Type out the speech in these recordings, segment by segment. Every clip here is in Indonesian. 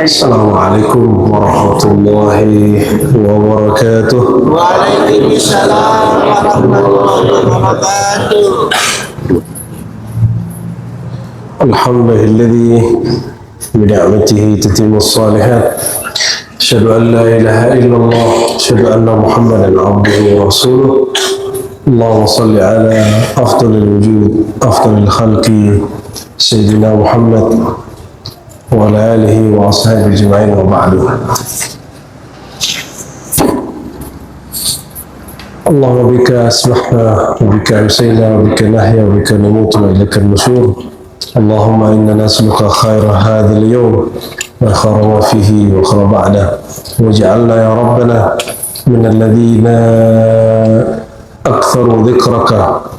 Assalamualaikum warahmatullahi wabarakatuh. Waalaikumsalam warahmatullahi wabarakatuh. Alhamdulilladzi bini'matihi tatimmus shalihat. Asyhadu an la ilaha illallah, asyhadu anna Muhammadan abduhu wa rasuluh. Allahumma shalli ala afdalil wujud, afdalil khalqi sayyidina Muhammad wa ala alihi wa ashabihi ajma'in wa ba'du. Allahumma bika asbahna wa bika amsayna wa bika nahya wa bika namutu wa ilaika an-nushur. Allahumma inna nas'aluka khaira hadzal yawm wa khaira ma fihi wa khaira ba'dah waj'alna ya rabbana min alladhina aktharu dhikraka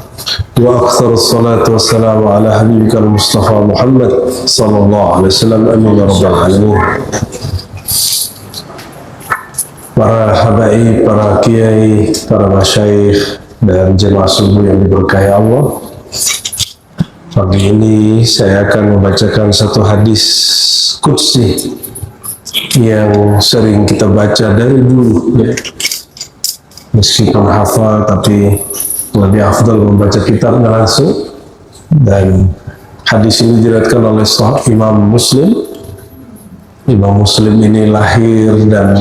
wa aktharu as-salatu was-salamu ala habibika al-Mustafa Muhammad sallallahu alaihi wasallam. Amin ya rabbal alamin. Para habaib, para kiai, para masyayikh dan jemaah subuh yang diberkahi Allah, pagi ini saya akan membacakan satu hadis qudsi yang sering kita baca dari dulu, ya. Meskipun hafal, tapi lebih afdal membaca kitabnya langsung. Dan hadis ini diriwayatkan oleh Imam Muslim. Imam Muslim ini lahir dan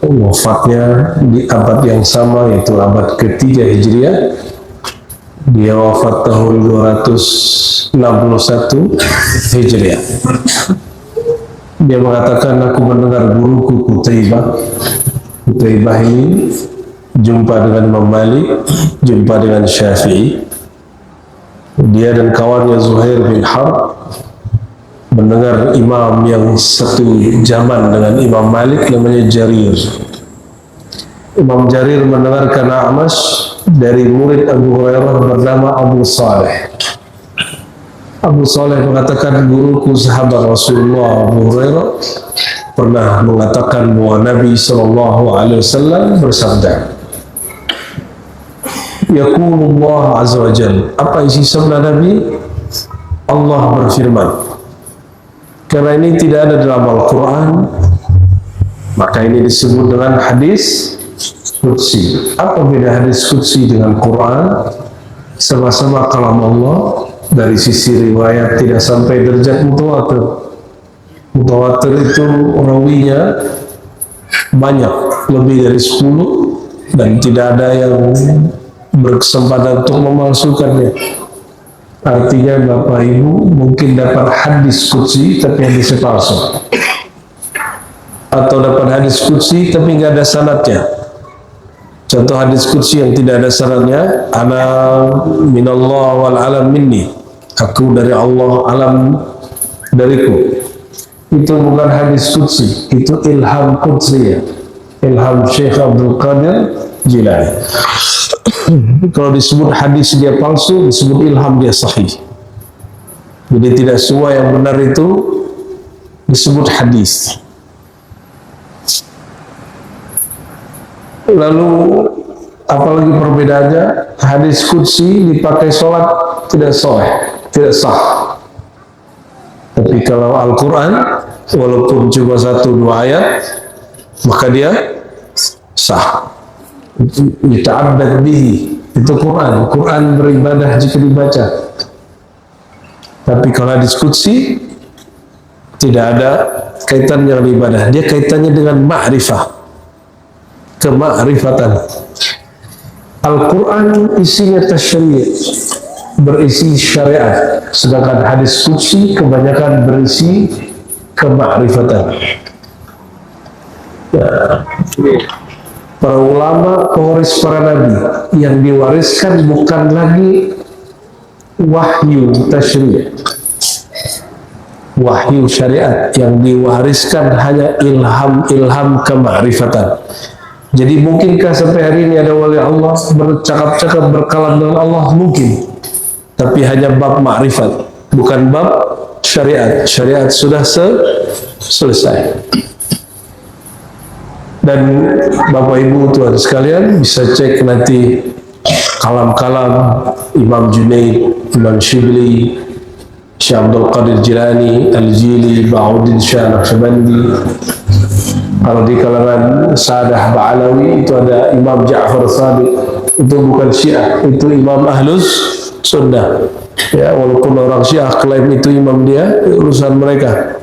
wafatnya di abad yang sama, yaitu abad ketiga Hijriah. Dia wafat tahun 261 Hijriah. Dia mengatakan, aku mendengar guruku Qutaibah. Qutaibah ini jumpa dengan Imam Malik, jumpa dengan Syafi'i. Dia dan kawannya Zuhair bin Harb mendengar imam yang satu zaman dengan Imam Malik, namanya Jarir. Imam Jarir mendengarkan A'mash dari murid Abu Hurairah bernama Abu Saleh. Abu Saleh mengatakan, guruku sahabat Rasulullah Abu Hurairah pernah mengatakan bahwa Nabi SAW bersabda, Yaqulullah Azza wa Jal. Apa isi sabda Nabi? Allah berfirman. Karena ini tidak ada dalam Al-Quran, maka ini disebut dengan hadis qudsi. Apa beda hadis qudsi dengan Quran? Sama-sama kalam Allah. Dari sisi riwayat tidak sampai derajat mutawatir. Mutawatir itu rawinya banyak, lebih dari 10, dan tidak ada yang berkesempatan untuk memalsukannya. Artinya Bapak Ibu mungkin dapat hadis qudsi tapi hadisnya palsu, atau dapat hadis qudsi tapi nggak ada sanadnya. Contoh hadis qudsi yang tidak ada sanadnya, ana minallah wal alam minni, aku dari Allah, alam dariku. Itu bukan hadis qudsi, itu ilham qudsi, ya. Ilham Syekh Abdul Qadir Jilani. Kalau disebut hadis dia palsu, disebut ilham dia sahih. Jadi tidak semua yang benar itu disebut hadis. Lalu apalagi perbedaannya, hadis qudsi dipakai sholat tidak sahih, tidak sah. Tapi kalau Al-Quran, walaupun cuma 1-2 ayat, maka dia sah. Yata'abbad bihi, itu Quran. Quran beribadah jika dibaca. Tapi kalau hadis qudsi tidak ada kaitannya dengan ibadah, dia kaitannya dengan ma'rifah, kemakrifatan. Al-Quran isinya tasyri', berisi syariat, sedangkan hadis qudsi kebanyakan berisi kemakrifatan. Ya. Para ulama pewaris para nabi, yang diwariskan bukan lagi wahyu tasyri', wahyu syariat, yang diwariskan hanya ilham kemakrifatan. Jadi mungkinkah sampai hari ini ada wali Allah bercakap-cakap berkalam dengan Allah? Mungkin, tapi hanya bab makrifat, bukan bab syariat. Syariat sudah selesai. Dan Bapak Ibu Tuhan sekalian bisa cek nanti kalam-kalam Imam Junaid, Imam Shibli, Syekh Abdul Qadir Jilani, Al-Jili, Ba'uddin Syah Naqsyabandi. Kalau di kalangan Sadah Ba'alawi itu ada Imam Ja'far Shadiq, itu bukan Syiah, itu Imam Ahlus Sunnah. Ya, walaupun orang Syiah klaim itu imam dia, urusan mereka.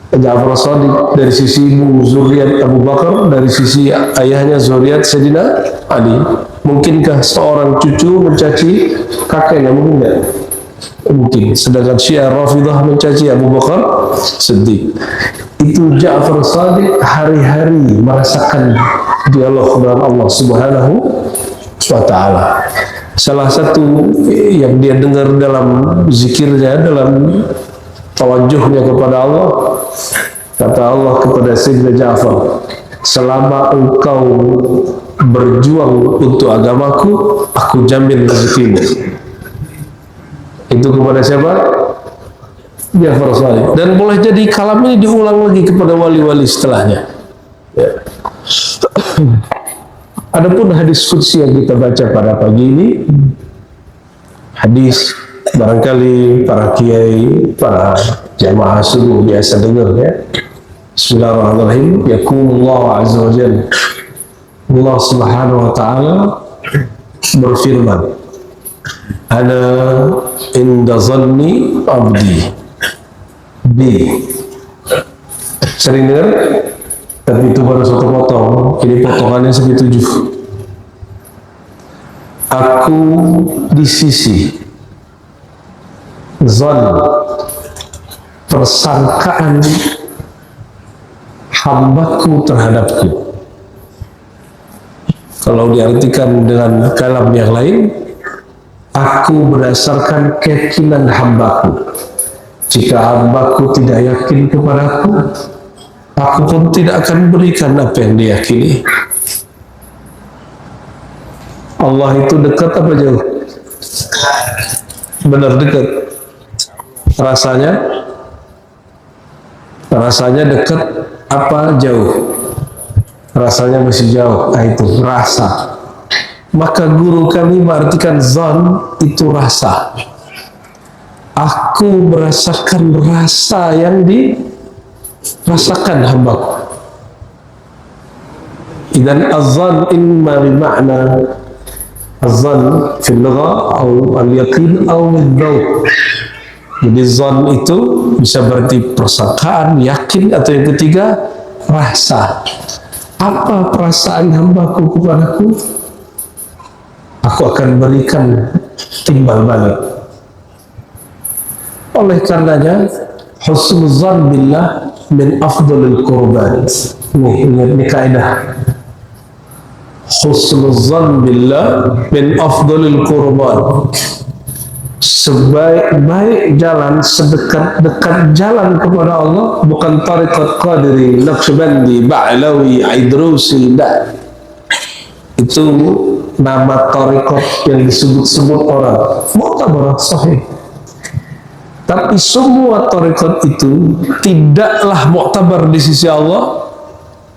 Ja'far Shadiq dari sisi ibu zuriat Abu Bakar, dari sisi ayahnya zuriat Sayyidina Ali. Mungkinkah seorang cucu mencaci kakeknya? Mungkin enggak? Mungkin. Sedangkan Syiah Rafidah mencaci Abu Bakar Siddiq. Itu Ja'far Shadiq hari-hari merasakan dialog dengan Allah Subhanahu wa Ta'ala. Salah satu yang dia dengar dalam zikirnya, dalam tawajuhnya kepada Allah, kata Allah kepada Sayyidina Ja'far, selama engkau berjuang untuk agamaku, aku jamin rezekimu. Itu kepada siapa? Ja'far Shadiq. Dan boleh jadi kalam ini diulang lagi kepada wali-wali setelahnya. Ya. Adapun hadis qudsi yang kita baca pada pagi ini, hadis barangkali para kiai, para jamaah subuh biasa dengar ya. Bismillahirrahmanirrahim. Yaqulullah azza wa jalla, Allah Subhanahu wa ta'ala berfirman, ana inda zanni abdi bi. Sering dengar? Tapi itu baru satu potong, ini potongannya segi 7. Aku di sisi zon, persangkaan hambaku terhadapku. Kalau diartikan dengan kalam yang lain, aku berdasarkan keyakinan hambaku. Jika hambaku tidak yakin kepadaku, aku pun tidak akan berikan apa yang diyakini. Allah itu dekat apa jauh? Benar dekat. Rasanya dekat apa jauh? Rasanya masih jauh. Nah, itu rasa. Maka guru kami mengartikan zon itu rasa. Aku merasakan rasa yang dirasakan hambaku. Idan az-zan imma bimakna az-zan fi al-lugha atau al-yaqin atau al-dhawq. Jadi zan itu bisa berarti persangkaan, yakin, atau yang ketiga rasa. Apa perasaan hambaku kepadaku? Aku akan berikan timbal balik. Oleh karenanya husnuzan billah min afdalil qurban. Ini kaidah. Husnuzan billah min afdalil qurban. Sebaik-baik jalan, sedekat-dekat jalan kepada Allah bukan tariqat Qadiri, Naqsyabandi, Ba'alawi, Idrusi, itu nama tariqat yang disebut-sebut orang mu'tabar sahih. Tapi semua tariqat itu tidaklah mu'tabar di sisi Allah,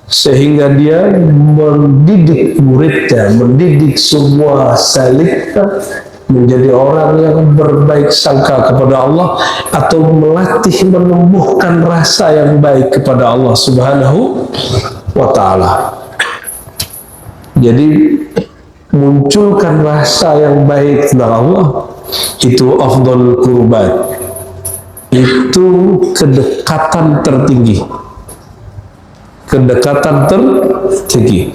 sehingga dia mendidik muridnya, mendidik semua saliknya menjadi orang yang berbaik sangka kepada Allah, atau melatih menumbuhkan rasa yang baik kepada Allah Subhanahu wa ta'ala. Jadi munculkan rasa yang baik kepada Allah itu afdal qurban. Itu kedekatan tertinggi. Kedekatan tertinggi.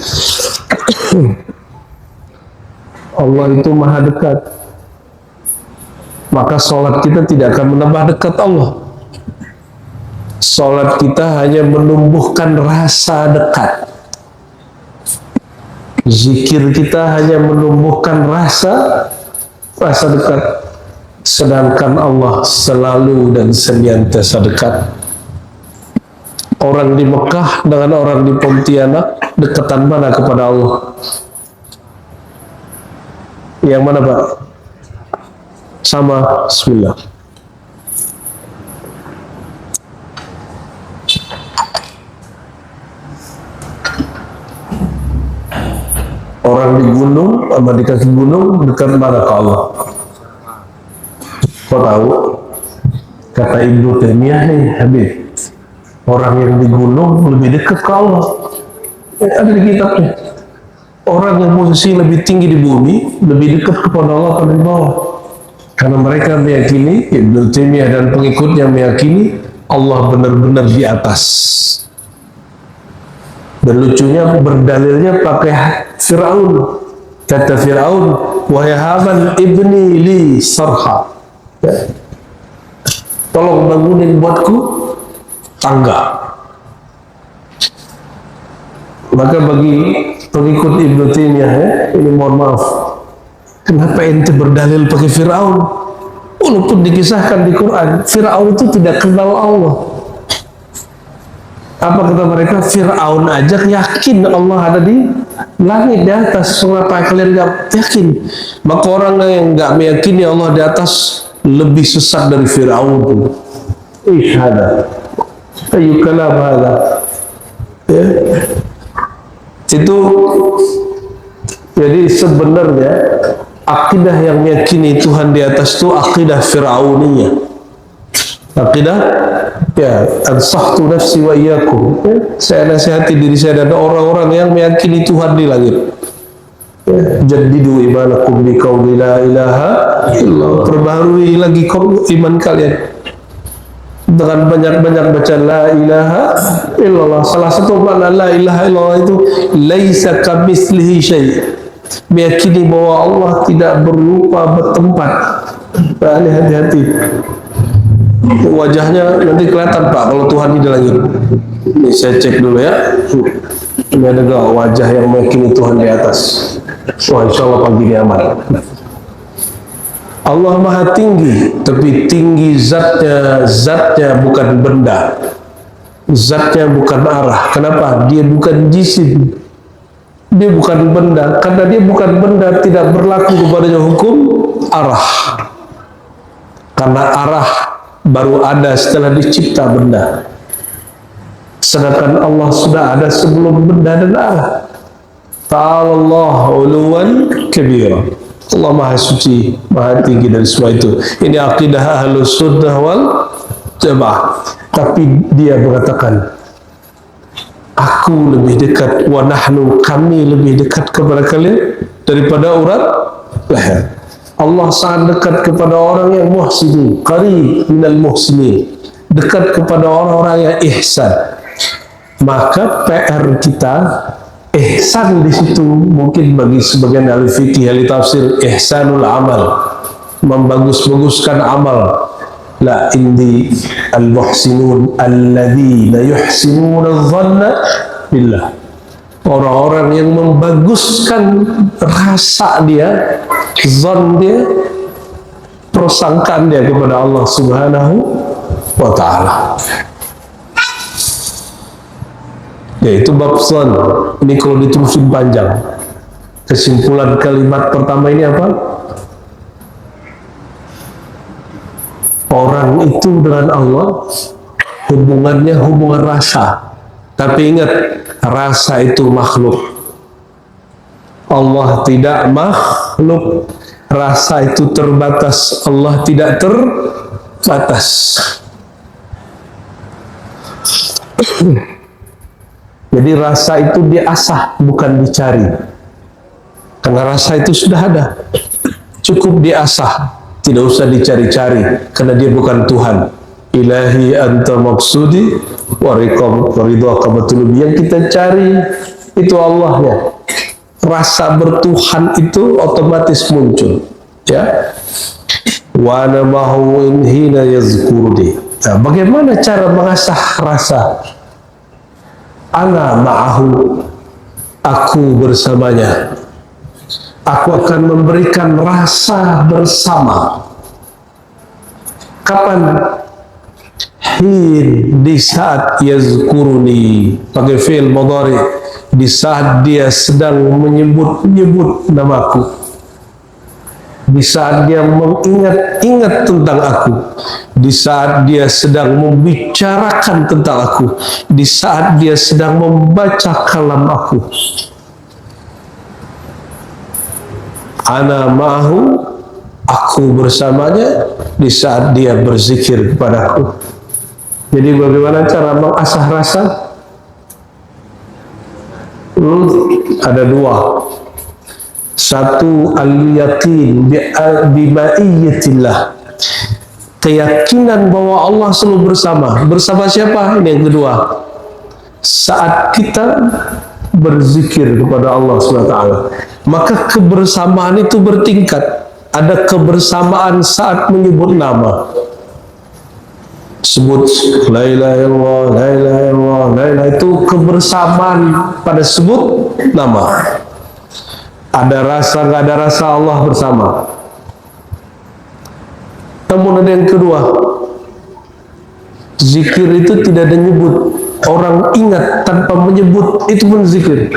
Allah itu maha dekat. Maka sholat kita tidak akan menambah dekat Allah. Sholat kita hanya menumbuhkan rasa dekat. Zikir kita hanya menumbuhkan rasa dekat. Sedangkan Allah selalu dan senantiasa dekat. Orang di Mekah dengan orang di Pontianak, dekatan mana kepada Allah? Yang mana Pak? Sama. Bismillah. Orang di gunung sama di kaki gunung dekat mana ke Allah? Kau tahu? Kata Ibnu Taimiyah nih, Habib, orang yang di gunung lebih dekat ke Allah. Ada di kitabnya. Orang yang posisi lebih tinggi di bumi lebih dekat kepada Allah pada di bawah. Karena mereka meyakini, Ibnu Taimiyah dan pengikutnya meyakini Allah benar-benar di atas. Dan lucunya berdalilnya pakai Fir'aun. Kata Fir'aun, wahai Haman ibni li sarha, ya, tolong bangunin buatku tangga. Maka bagi pengikut Ibnu Taimiyah, ya, ini mohon maaf, kenapa ente berdalil pakai Fir'aun? Walaupun dikisahkan di Quran, Fir'aun itu tidak kenal Allah. Apa kata mereka? Fir'aun aja yakin Allah ada di langit di atas. Mengapa kalian gak yakin? Maka orang yang gak meyakini Allah di atas lebih sesat dari Fir'aun. Ihada ayu kalam hada, ya. Itu jadi sebenarnya akidah yang meyakini Tuhan di atas itu akidah Fir'auniyah. Akidah, ya, ansahtu nafsi wa iyyakum, ya, saya nasihati diri saya dan orang-orang yang meyakini Tuhan di langit. Ya, jaddidu imanakum bi qauli la ilaha illallah, perbaharui lagi iman kalian dengan banyak-banyak baca la ilaha illallah. Salah satu makna la ilaha illallah itu laisa kamitslihi syai', meyakini bahwa Allah tidak berupa bertempat. Nah, ini hati-hati. Wajahnya nanti kelihatan Pak kalau Tuhan di langit. Ini saya cek dulu ya. Ini ada gak wajah yang meyakini Tuhan di atas? Wah, insya Allah pagi ini aman. Allah maha tinggi, tapi tinggi zatnya bukan benda, zatnya bukan arah. Kenapa? Dia bukan jisim, dia bukan benda. Karena dia bukan benda, tidak berlaku kepadanya hukum arah. Karena arah baru ada setelah dicipta benda, sedangkan Allah sudah ada sebelum benda dan arah. Ta'ala uluwan kabira, Allah maha suci, maha tinggi dari semua itu. Ini akidah ahlus sunnah wal jamaah. Tapi dia mengatakan, aku lebih dekat, wa nahnu, kami lebih dekat kepada kalian daripada urat leher. Allah sangat dekat kepada orang yang muhsinin, qarib minal muhsinin, dekat kepada orang-orang yang ihsan. Maka PR kita ihsan di situ mungkin bagi sebagian ahli fikih, ahli tafsir, ihsanul amal, membagus-baguskan amal. La indi al-muhsinun alladzina yuhsinuna adh-dhanna billah, orang-orang yang membaguskan rasa dia, zon dia, persangkaan dia kepada Allah Subhanahu wa ta'ala. Yaitu bab zon. Ini kalau diterusin panjang. Kesimpulan kalimat pertama ini apa? Orang itu dengan Allah hubungannya hubungan rasa. Tapi ingat, rasa itu makhluk. Allah tidak makhluk. Rasa itu terbatas, Allah tidak terbatas. Jadi rasa itu diasah, bukan dicari. Karena rasa itu sudah ada, cukup diasah, tidak usah dicari-cari, karena dia bukan Tuhan. Ilahi anta maksudi wa ridhaka matlubi, yang kita cari itu Allahnya. Rasa bertuhan itu otomatis muncul, ya. Wa ana mahu hina yazkuruni. Nah, bagaimana cara mengasah rasa? Ana ma'ahu, aku bersamanya. Aku akan memberikan rasa bersama. Kapan? Hin, di saat yazkuruni, pakai fi'il mudhari, di saat dia sedang menyebut-nyebut namaku, di saat dia mengingat-ingat tentang aku, di saat dia sedang membicarakan tentang aku, di saat dia sedang membaca kalam aku. Ana ma'ahu aku bersamanya di saat dia berzikir kepadaku. Jadi bagaimana cara mengasah rasa? Ada dua. Satu, al-yaqin bima'iyyatillah, keyakinan bahwa Allah selalu bersama. Bersama siapa? Ini yang kedua, saat kita berzikir kepada Allah SWT. Maka kebersamaan itu bertingkat. Ada kebersamaan saat menyebut nama, sebut la ilaha illallah, la ilaha illallah, la ilaha, itu kebersamaan pada sebut nama. Ada rasa, nggak ada rasa, Allah bersama. Namun ada yang kedua, zikir itu tidak ada nyebut, orang ingat tanpa menyebut, itu pun zikir.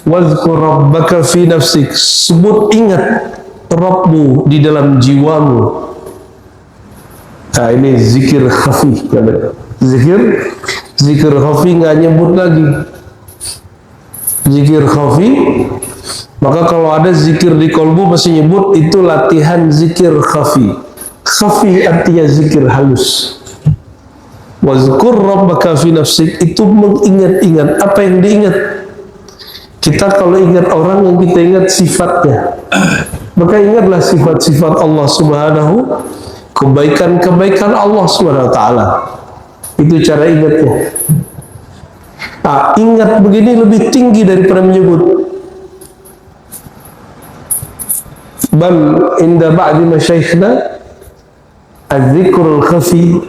Wazkur rabbaka fi nafsik, sebut, ingat Rabbmu di dalam jiwamu. Nah, ini zikir khafi. Zikir khafi nggak nyebut lagi. Zikir khafi, maka kalau ada zikir di kolbu masih nyebut, itu latihan zikir khafi. Khafi artinya zikir halus. Wazkur rabbaka fi nafsik, itu mengingat-ingat. Apa yang diingat? Kita kalau ingat orang, yang kita ingat sifatnya. Maka ingatlah sifat-sifat Allah Subhanahu, kebaikan-kebaikan Allah Subhanahu wa ta'ala. Itu cara ingatnya. Nah, ingat begini lebih tinggi daripada menyebut. Bal inda ba'di masyaikhna az-zikrul khafi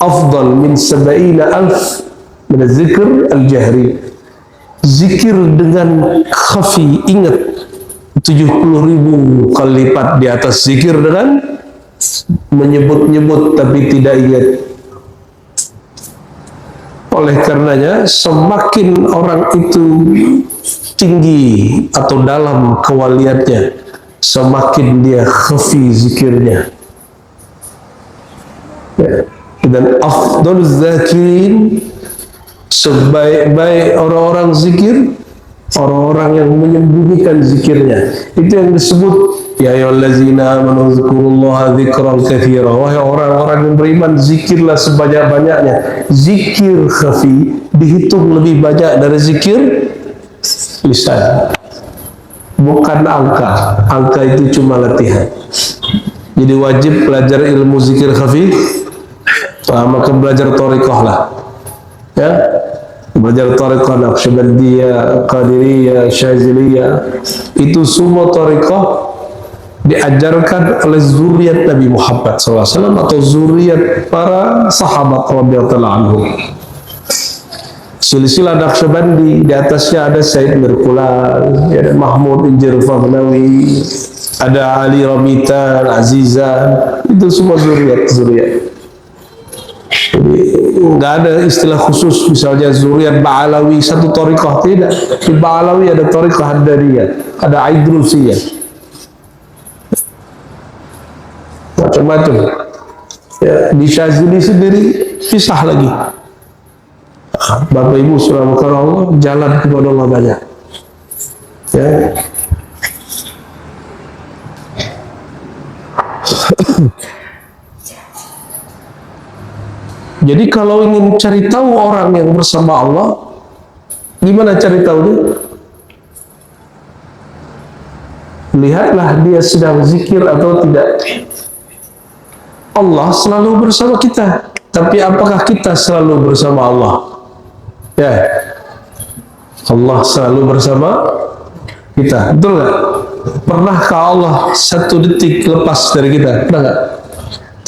afdal min 70,000 min az-zikr al-jahri. Zikir dengan khafi, ingat, 70,000 kali lipat di atas zikir dengan menyebut-nyebut tapi tidak ingat. Oleh karenanya, semakin orang itu tinggi atau dalam kewaliannya, semakin dia khafi zikirnya. Dan afdal zakirin, sebaik-baik orang-orang zikir, orang-orang yang menyembunyikan zikirnya. Itu yang disebut ya ayyuhallazina amanu dzkurullaha dzikran katsira. Wahai orang-orang yang beriman, zikirlah sebanyak-banyaknya. Zikir khafi dihitung lebih banyak dari zikir lisan. Bukan angka. Angka itu cuma latihan. Jadi wajib belajar ilmu zikir khafi. Maka belajar thariqah lah. Ya, belajar thariqah Naqsyabandiyah, Qadiriyah, Syaziliyah, itu semua thariqah diajarkan oleh zuriat Nabi Muhammad SAW atau zuriat para sahabat radhiyallahu anhum. Silsilah Naqsyabandi, di atasnya ada Said Mirkulal, ada Mahmud Injil Faghnawi, ada Ali Ramitan, Azizan, itu semua zuriat. Jadi nggak ada istilah khusus, misalnya zuriat Ba'alawi satu thariqah, tidak. Di Ba'alawi ada thariqah Haddariyah, ada Aidrusiyah, macam-macam. Ya, di Syazili sendiri pisah lagi. Bapak Ibu surah Allah, jalan kepada Allah banyak. Ya. Jadi kalau ingin cari tahu orang yang bersama Allah, gimana cari tahu dia? Lihatlah dia sedang zikir atau tidak. Allah selalu bersama kita, tapi apakah kita selalu bersama Allah? Ya, Allah selalu bersama kita, betul nggak? Pernahkah Allah satu detik lepas dari kita? Pernah nggak?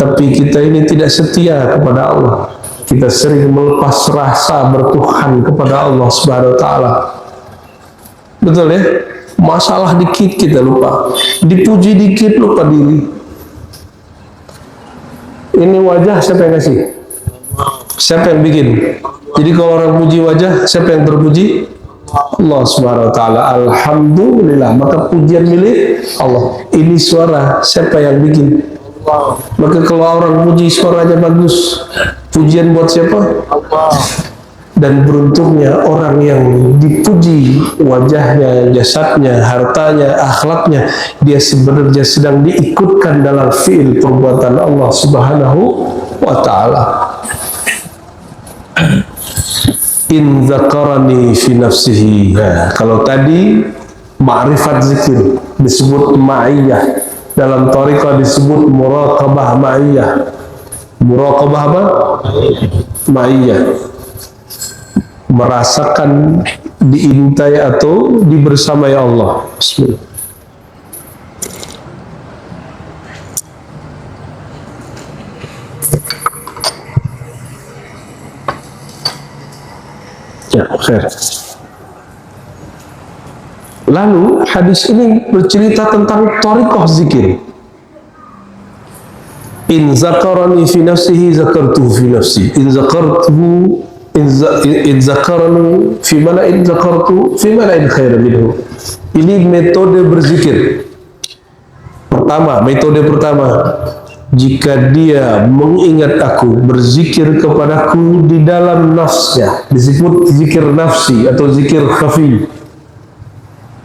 Tapi kita ini tidak setia kepada Allah. Kita sering melepas rasa bertuhan kepada Allah Subhanahu wa ta'ala. Betul ya? Masalah dikit kita lupa, dipuji dikit lupa diri. Ini wajah siapa yang kasih? Siapa yang bikin? Jadi kalau orang puji wajah, siapa yang terpuji? Allah Subhanahu wa ta'ala. Alhamdulillah, maka pujian milik Allah. Ini suara siapa yang bikin? Maka kalau orang puji suaranya bagus, pujian buat siapa? Allah. Dan beruntungnya orang yang dipuji wajahnya, jasadnya, hartanya, akhlaknya, dia sebenarnya sedang diikutkan dalam fi'il perbuatan Allah Subhanahu wa ta'ala. In zakarani fi nafsihi. Nah, kalau tadi ma'rifat zikir disebut ma'iyah, dalam thariqah disebut muraqabah ma'iyah. Muraqabah apa? Ma'iyah, merasakan diintai atau dibersamai Allah. Bismillah. Ya, khair. Lalu hadis ini bercerita tentang thariqah zikir. In zakarani fi nafsihi zakartuhu fi nafsi. In zakartuhu in zakarani fi mala'in zakartu fi mala'in khairan minhu. Ini metode berzikir. Metode pertama, jika dia mengingat aku, berzikir kepadaku di dalam nafsnya, disebut zikir nafsi atau zikir khafi,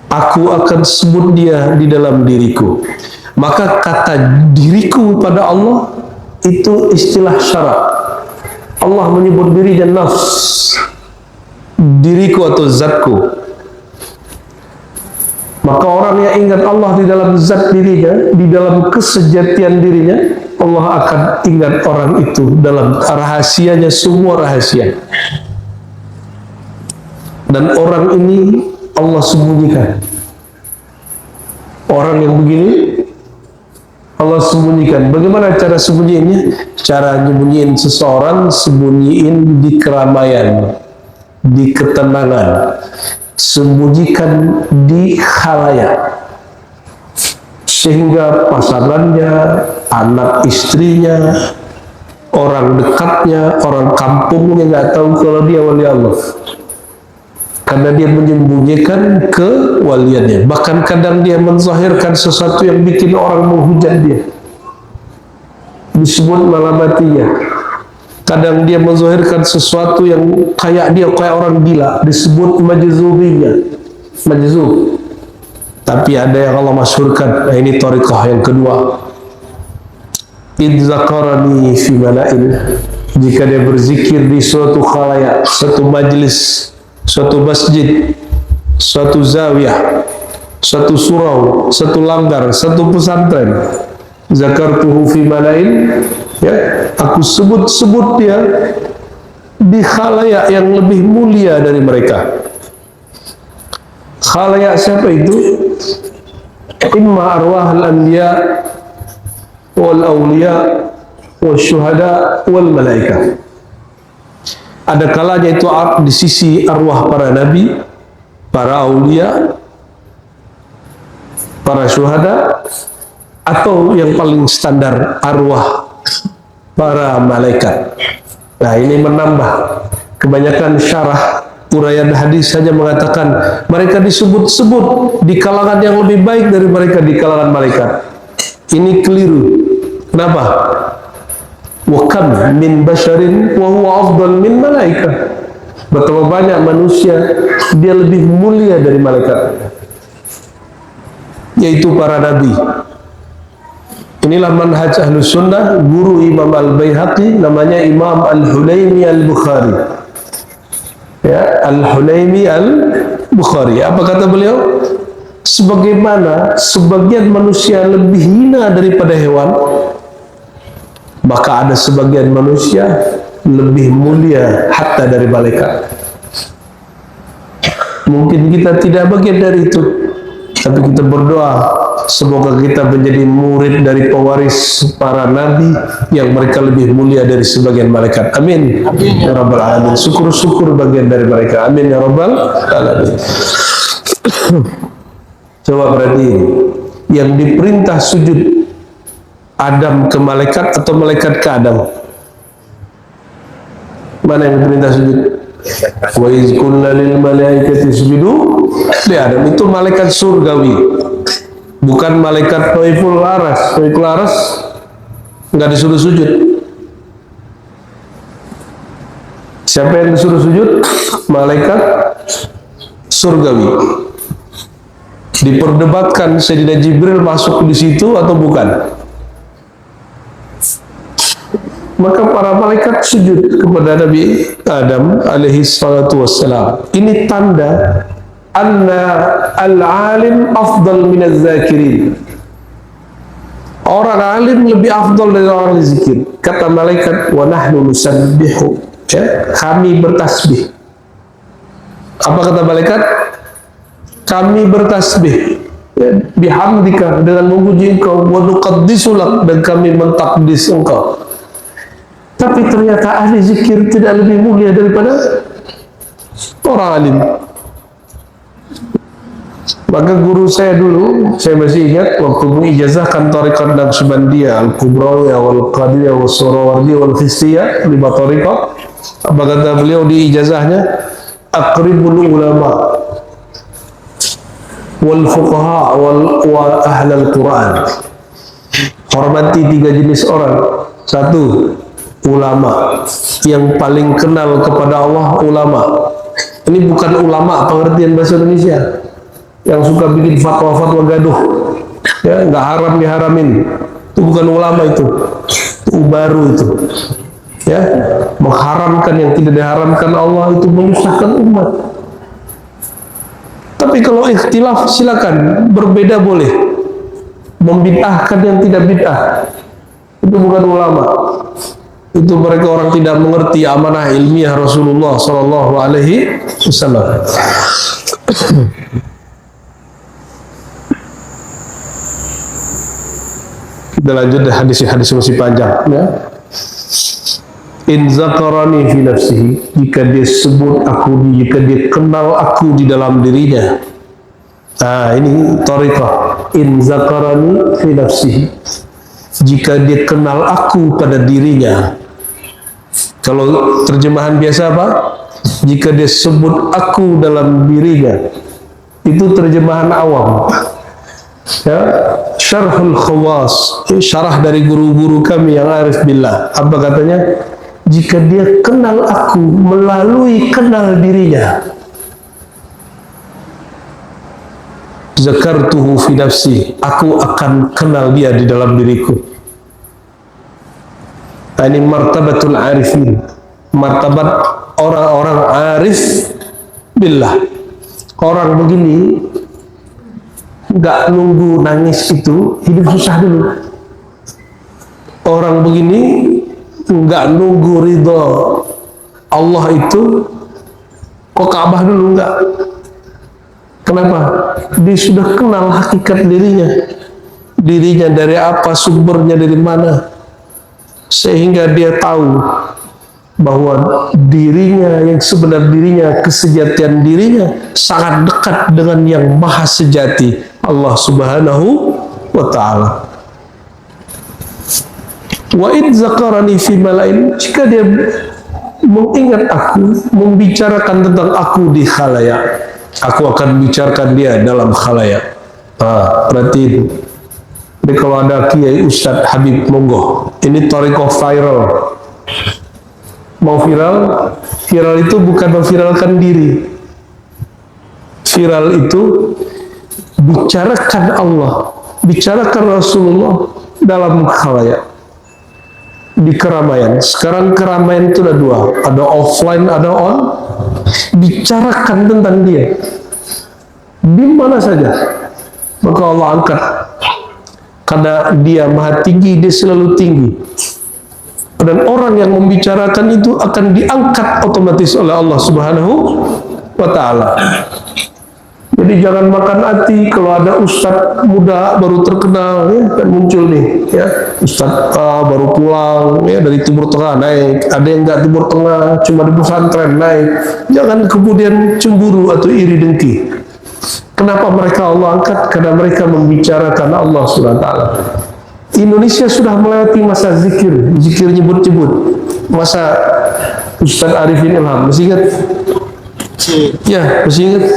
aku akan sebut dia di dalam diriku. Maka kata diriku pada Allah itu istilah syarak. Allah menyebut dirinya nafs, diriku atau zatku. Maka orang yang ingat Allah di dalam zat dirinya, di dalam kesejatian dirinya, Allah akan ingat orang itu dalam rahasianya, semua rahasia. Dan orang ini Allah sembunyikan. Orang yang begini Allah sembunyikan. Bagaimana cara sembunyiinnya? Cara nyembunyiin seseorang, sembunyiin di keramaian, di ketenangan, sembunyikan di khalayak, sehingga pasangannya, anak istrinya, orang dekatnya, orang kampungnya nggak tahu kalau dia wali Allah. Karena dia menyembunyikan kewaliannya. Bahkan kadang dia menzahirkan sesuatu yang bikin orang menghujat dia, disebut malamatiyah. Kadang dia menzahirkan sesuatu yang kayak orang gila, disebut majzubiyah, majzub. Tapi ada yang Allah masyhurkan. Nah, ini thariqah yang kedua. Idz zakarani fi mala'in, jika dia berzikir di suatu khalayak, suatu majlis, suatu masjid, suatu zawiyah, suatu surau, satu langgar, satu pesantren, zakartuhu fi mala'in, ya, aku sebut-sebut dia di khalayak yang lebih mulia dari mereka. Khalayak siapa itu? Imma arwah al-anbiya wal awliya wal syuhada wal malaika. Ada kalanya itu di sisi arwah para nabi, para aulia, para syuhada, atau yang paling standar arwah para malaikat. Nah, ini menambah. Kebanyakan syarah uraian hadis saja mengatakan mereka disebut-sebut di kalangan yang lebih baik dari mereka di kalangan malaikat. Ini keliru. Kenapa? Wa kam min basharin wa huwa afdal min malaika. Betapa banyak manusia dia lebih mulia dari malaikat, yaitu para nabi. Inilah manhaj Ahlus Sunnah. Guru Imam Al-Baihaqi namanya Imam Al-Hulaimi Al-Bukhari. Ya, Al-Hulaimi Al-Bukhari. Apa kata beliau? Sebagaimana sebagian manusia lebih hina daripada hewan, maka ada sebagian manusia lebih mulia hatta dari malaikat. Mungkin kita tidak bagian dari itu, tapi kita berdoa semoga kita menjadi murid dari pewaris para nabi yang mereka lebih mulia dari sebagian malaikat. Amin. Amin ya rabbal alamin. Syukur-syukur bagian dari mereka. Amin ya rabbal alamin. Coba perhatiin, yang diperintah sujud Adam ke malaikat atau malaikat ke Adam? Mana yang diperintah sujud? Wa iz qulna lil malaikati isjudu li Adam. Itu malaikat surgawi, bukan malaikat Taiful Aras. Taiful Aras nggak disuruh sujud. Siapa yang disuruh sujud? Malaikat surgawi. Diperdebatkan Sayyidina Jibril masuk di situ atau bukan. Maka para malaikat sujud kepada Nabi Adam alaihi salatu wassalam. Ini tanda anna al-alim afdal minaz zakirin. Orang alim lebih afdal dari orang zikir. Kata malaikat, wa nahnu nusabbihu, ya, kami bertasbih. Apa kata malaikat? Kami bertasbih, ya, bihamdika, dengan memuji engkau, wa nuqaddisu lak, dan kami mentakdis engkau. Tapi ternyata ahli zikir tidak lebih mulia daripada orang alim. Maka guru saya dulu, saya masih ingat waktu mengijazahkan Thariqat Naqsyabandiyah Al-Kubrawiyah wal-Qadiriyah wal-Surawardiyah wal-Khistiyah, 5 thariqat. Apa kata beliau di ijazahnya? Aqribul ulama wal fuqaha wa ahlal Quran. Hormati 3 jenis orang. 1, ulama, yang paling kenal kepada Allah ulama. Ini bukan ulama pengertian bahasa Indonesia yang suka bikin fatwa-fatwa gaduh, ya, nggak haram diharamin. Itu bukan ulama, itu baru itu, ya, mengharamkan yang tidak diharamkan Allah, itu menyusahkan umat. Tapi kalau ikhtilaf silakan, berbeda boleh, membid'ahkan yang tidak bid'ah, itu bukan ulama. Itu mereka orang tidak mengerti amanah ilmiah Rasulullah Sallallahu Alaihi Wasallam. Kita lanjut, hadis masih panjang, ya. In zakarani fi nafsihi, jika dia sebut aku, jika dia kenal aku di dalam dirinya. Ini thariqah. In zakarani fi nafsihi, jika dia kenal aku pada dirinya. Kalau terjemahan biasa apa? Jika dia sebut aku dalam dirinya. Itu terjemahan awam. Ya, syarhul khawas, syarah dari guru-guru kami yang arif billah. Apa katanya? Jika dia kenal aku melalui kenal dirinya. Zakartuhu fi nafsi, aku akan kenal dia di dalam diriku. Ini martabatul arifin, martabat orang-orang arif billah. Orang begini nggak nunggu nangis itu hidup susah dulu. Orang begini nggak nunggu ridho Allah itu kok Ka'bah dulu, enggak. Kenapa? Dia sudah kenal hakikat dirinya. Dirinya dari apa, sumbernya dari mana, sehingga dia tahu bahwa dirinya yang sebenar dirinya, kesejatian dirinya sangat dekat dengan yang maha sejati, Allah Subhanahu wa ta'ala. Wa id zakarani fi malain, jika dia mengingat aku, membicarakan tentang aku di khalayak, aku akan bicarakan dia dalam khalayak. Berarti jadi kalau ada Kiai Ustadz Habib, monggo. Ini thariqah viral. Mau viral? Viral itu bukan memviralkan diri. Viral itu bicarakan Allah, bicarakan Rasulullah dalam khalayak, di keramaian. Sekarang keramaian itu ada 2, ada offline, ada on. Bicarakan tentang dia di mana saja, maka Allah angkat. Karena dia maha tinggi, dia selalu tinggi. Dan orang yang membicarakan itu akan diangkat otomatis oleh Allah Subhanahu wa ta'ala. Jadi jangan makan hati kalau ada ustadz muda baru terkenal, ya, kan muncul nih, ya, ustadz baru pulang, ya, dari Timur Tengah naik, ada yang nggak Timur Tengah, cuma di pesantren naik. Jangan kemudian cemburu atau iri dengki. Kenapa mereka Allah angkat? Karena mereka membicarakan Allah Subhanahu wa ta'ala. Indonesia sudah melewati masa zikir nyebut-nyebut. Masa Ustadz Arifin Ilham, masih ingat? Ya, masih ingat?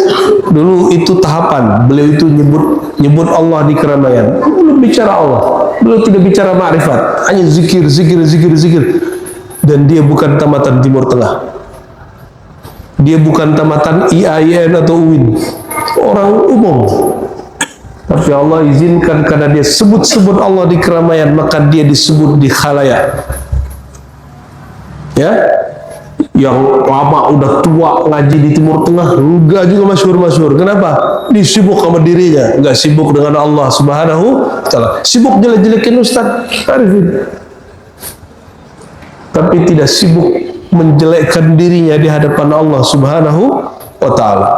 Dulu itu tahapan, beliau itu nyebut Allah di keramaian. Belum bicara Allah, beliau tidak bicara ma'rifat, hanya zikir. Dan dia bukan tamatan Timur Tengah. Dia bukan tamatan IAIN atau UIN, orang umum. Tapi Allah izinkan karena dia sebut-sebut Allah di keramaian, maka dia disebut di khalayak. Ya, yang lama udah tua ngaji di Timur Tengah enggak juga masyhur-masyhur. Kenapa? Disibuk sama dirinya, enggak sibuk dengan Allah Subhanahu wa taala. Sibuk jelek-jelekin Ustaz Arifin, tapi tidak sibuk menjelekkan dirinya di hadapan Allah Subhanahu wa taala.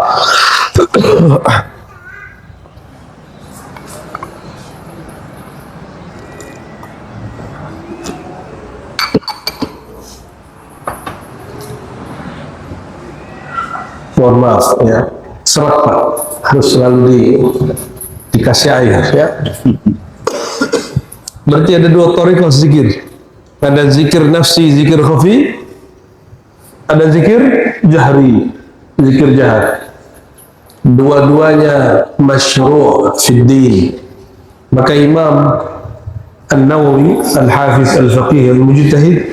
Mohon maaf ya, serak Pak, harus selalu dikasih air ya. Berarti ada dua thariqah zikir. Ada zikir nafsi, zikir khafi, ada zikir jahri, zikir jahar. Dua-duanya masyru' fid din. Maka Imam An-Nawawi Al-Hafiz Al-Faqih Al-Mujtahid,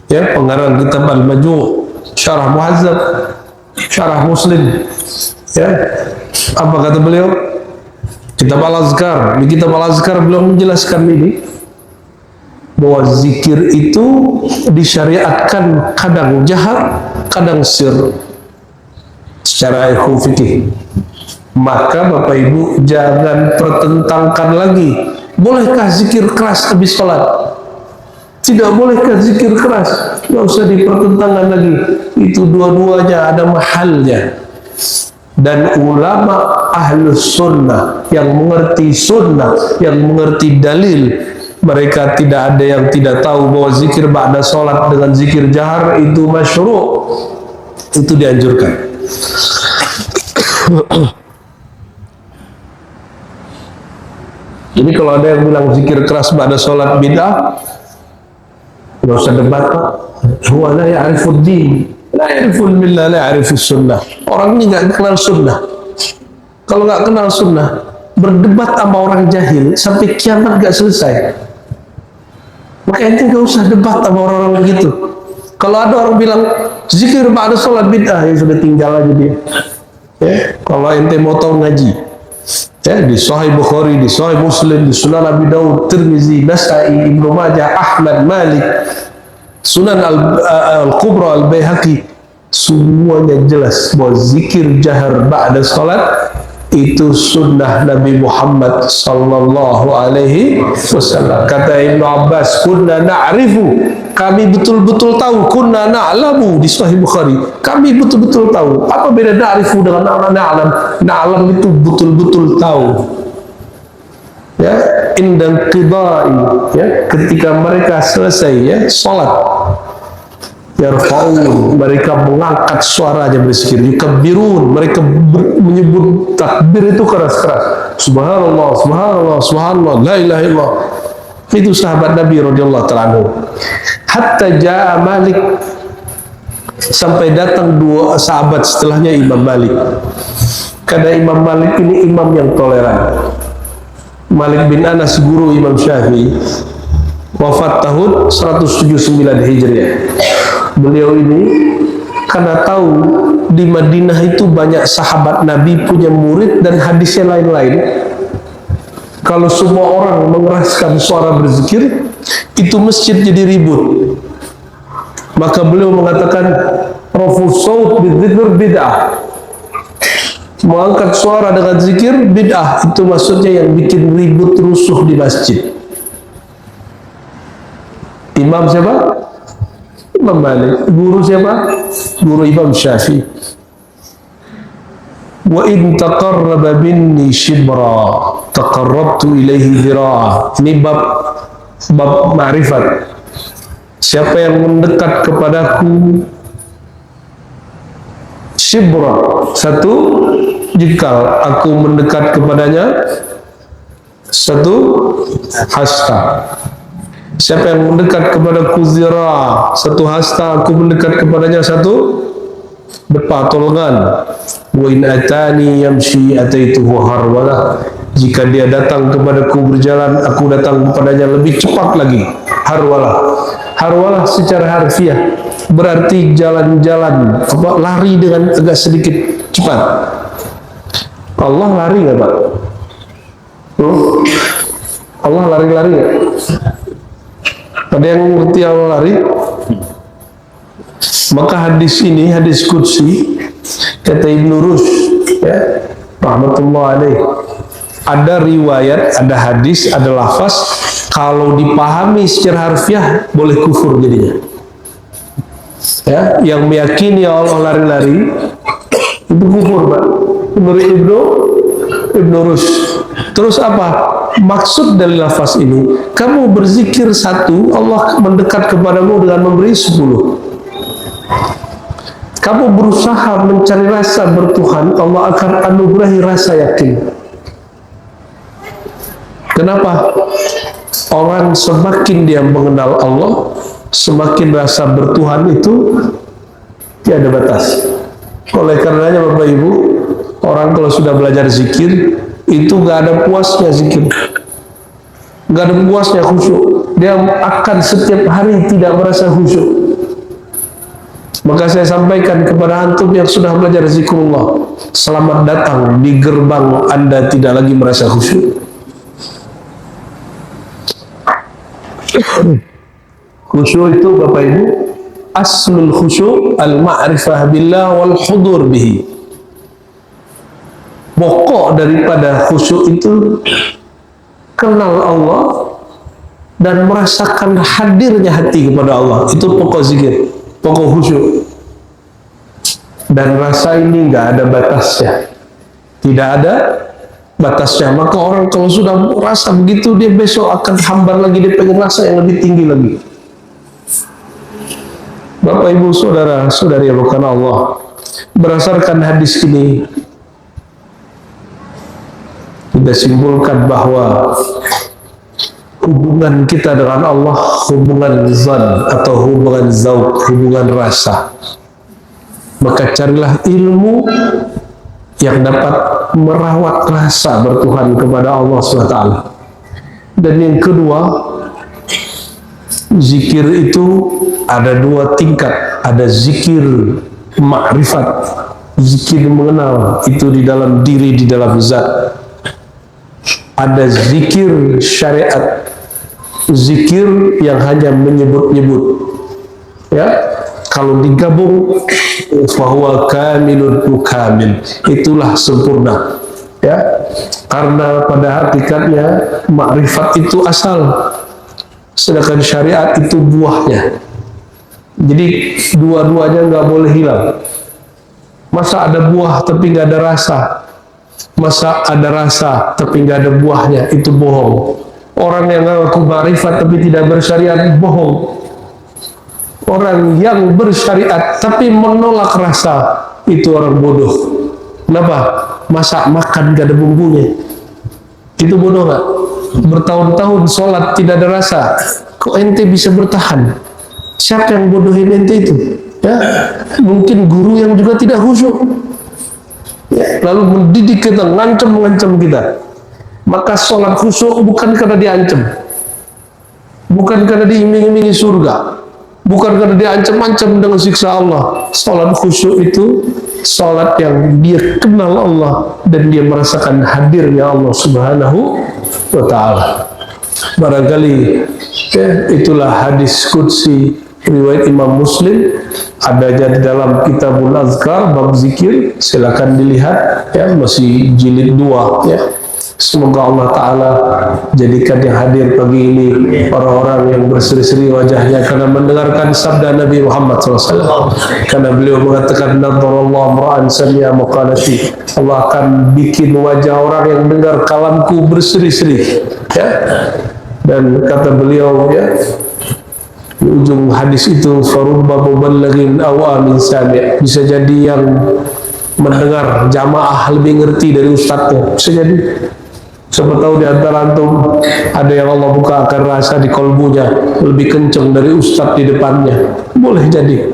ya, pengarang kitab Al-Majmu', Syarah Muhazzab, Syarah Muslim, ya, apa kata beliau? Kitab Al-Azkar. Di kitab Al-Azkar beliau menjelaskan ini, bahwa zikir itu disyariatkan kadang jahar, kadang sir, secara ilmu fikih. Maka Bapak Ibu jangan pertentangkan lagi, bolehkah zikir keras habis sholat? Tidak bolehkah zikir keras? Tidak usah dipertentangkan lagi. Itu dua-duanya ada mahalnya. Dan ulama ahlus sunnah yang mengerti sunnah, yang mengerti dalil, mereka tidak ada yang tidak tahu bahwa zikir ba'da sholat dengan zikir jahar itu masyru', itu dianjurkan. Jadi kalau ada yang bilang zikir keras ba'da sholat bid'ah, nggak usah debat Pak. Huwa la ya'rifud din, la ya'riful millah, la ya'rifus sunnah. Orang ini nggak kenal sunnah. Kalau nggak kenal sunnah, berdebat sama orang jahil sampai kiamat nggak selesai. Maka ente nggak usah debat sama orang-orang begitu. Kalau ada orang bilang zikir ba'da sholat bid'ah, ya sudah tinggal aja dia. Ya, kalau ente mau tahu ngaji, ya, di Sahih Bukhari, di Sahih Muslim, di Sunan Abi Dawud, Tirmizi, Nasai, Ibnu Majah, Ahmad, Malik, Sunan Al-Kubra, Al-Baihaqi, semuanya jelas bahwa zikir jahar ba'da salat itu sunnah Nabi Muhammad sallallahu alaihi wasallam. Kata Ibnu Abbas, kunna na'rifu, kami betul-betul tahu, kunna na'lamu, di Sahih Bukhari, kami betul-betul tahu. Apa beda na'rifu dengan na'lam? Na'lam itu betul-betul tahu. Ya, indan qidai, ya, ketika mereka selesai, ya, salat, yarfa'un, mereka mengangkat suaranya berzikir, yukabbirun, mereka menyebut takbir itu keras-keras, subhanallah, subhanallah, subhanallah, la ilaha illallah. Itu sahabat Nabi radhiyallahu ta'ala anhu. Hatta ja'a Malik, sampai datang dua sahabat setelahnya Imam Malik. Karena Imam Malik ini imam yang toleran. Malik bin Anas, guru Imam Syafi'i, wafat tahun 179 Hijriah. Beliau ini karena tahu di Madinah itu banyak sahabat Nabi punya murid dan hadisnya lain-lain. Kalau semua orang mengeraskan suara berzikir, itu masjid jadi ribut. Maka beliau mengatakan, rafus saut bidzikr bid'ah. Mengangkat suara dengan zikir bid'ah, itu maksudnya yang bikin ribut rusuh di masjid. Imam siapa? Imam Malik. Guru siapa? Guru Imam Syafi'i. Wa in taqarraba minni shibra taqarrabtu ilaihi dhira'a. Ini bab ma'rifat. Siapa yang mendekat kepadaku shibra, satu jengkal, aku mendekat kepadanya satu hasta. Siapa yang mendekat kepada kuzira, satu hasta, aku mendekat kepadanya satu depa, tolongan. Wa in atani yamshi ataituhu harwala. Jika dia datang kepadaku berjalan, aku datang kepadanya lebih cepat lagi. Harwala. Harwalah secara harfiah berarti jalan-jalan, lari dengan agak sedikit cepat. Allah lari nggak Pak? Allah lari-lari nggak? Ada yang ngerti Allah lari? Maka hadis ini, hadis qudsi, kata Ibnu Rushd, ya, rahmatullah alaih, ada riwayat, ada hadis, ada lafaz, kalau dipahami secara harfiah boleh kufur jadinya. Ya, yang meyakini Allah lari-lari itu kufur, Pak. Menurut Ibnu Rushd. Terus apa maksud dari lafaz ini? Kamu berzikir satu, Allah mendekat kepadamu dengan memberi 10. Kamu berusaha mencari rasa bertuhan, Allah akan anugerahi rasa yakin. Kenapa? Orang semakin dia mengenal Allah, semakin rasa bertuhan itu tiada batas. Oleh karenanya Bapak Ibu, orang kalau sudah belajar zikir, itu gak ada puasnya zikir, gak ada puasnya khusyuk. Dia akan setiap hari tidak merasa khusyuk. Maka saya sampaikan kepada antum yang sudah belajar zikrullah, selamat datang di gerbang Anda tidak lagi merasa khusyuk. Khusyuk itu Bapak Ibu, aslul khusyuk al-ma'rifah billah wal hudur bihi. Pokok daripada khusyuk itu kenal Allah dan merasakan hadirnya hati kepada Allah. Itu pokok zikir, pokok khusyuk. Dan rasa ini nggak ada batasnya, tidak ada batasnya. Maka orang kalau sudah merasa begitu, dia besok akan hambar lagi, dia pengen rasa yang lebih tinggi lagi. Bapak Ibu saudara saudari yang bukan Allah, berdasarkan hadis ini kita simpulkan bahwa hubungan kita dengan Allah hubungan zan atau hubungan zauq, hubungan rasa. Maka carilah ilmu yang dapat merawat rasa bertuhan kepada Allah SWT. Dan yang kedua, zikir itu ada dua tingkat. Ada zikir ma'rifat, zikir mengenal, itu di dalam diri, di dalam zat. Ada zikir syariat, zikir yang hanya menyebut-nyebut. Ya, kalau digabung, fahuwa kamilun mukamil, itulah sempurna. Ya, karena pada hakikatnya makrifat itu asal, sedangkan syariat itu buahnya. Jadi dua-duanya nggak boleh hilang. Masa ada buah tapi nggak ada rasa? Masa ada rasa tapi nggak ada buahnya? Itu bohong. Orang yang ngaku makrifat tapi tidak bersyariat, bohong. Orang yang bersyariat tapi menolak rasa, itu orang bodoh. Kenapa? Masak makan gak ada bumbunya, itu bodoh gak? Bertahun-tahun sholat tidak ada rasa, kok ente bisa bertahan? Siapa yang bodohin ente itu? Ya, mungkin guru yang juga tidak khusyuk, ya, lalu mendidik kita, ngancam kita. Maka sholat khusyuk bukan karena diancam, bukan karena diiming-imingi surga, bukan karena diancam-ancam dengan siksa Allah. Salat khusyuk itu salat yang dia kenal Allah dan dia merasakan hadirnya Allah Subhanahu wa ta'ala. Barangkali ya, itulah hadis qudsi riwayat Imam Muslim, adanya di dalam Kitabul Azkar bab zikir. Silakan dilihat ya, masih jilid 2 ya. Semoga Allah Ta'ala jadikan yang hadir pagi ini orang-orang yang berseri-seri wajahnya karena mendengarkan sabda Nabi Muhammad SAW. Karena beliau mengatakan, nadarallahu mra'an sami'a maqalati, Allah akan bikin wajah orang yang dengar kalamku berseri-seri ya. Dan kata beliau ya, di ujung hadis itu, farubba muballighin aw amin sami', bisa jadi yang mendengar jamaah lebih ngerti dari ustadznya, bisa jadi. Siapa tahu di antara antum ada yang Allah bukakan rasa di kolbunya lebih kencang dari ustadz di depannya, boleh jadi.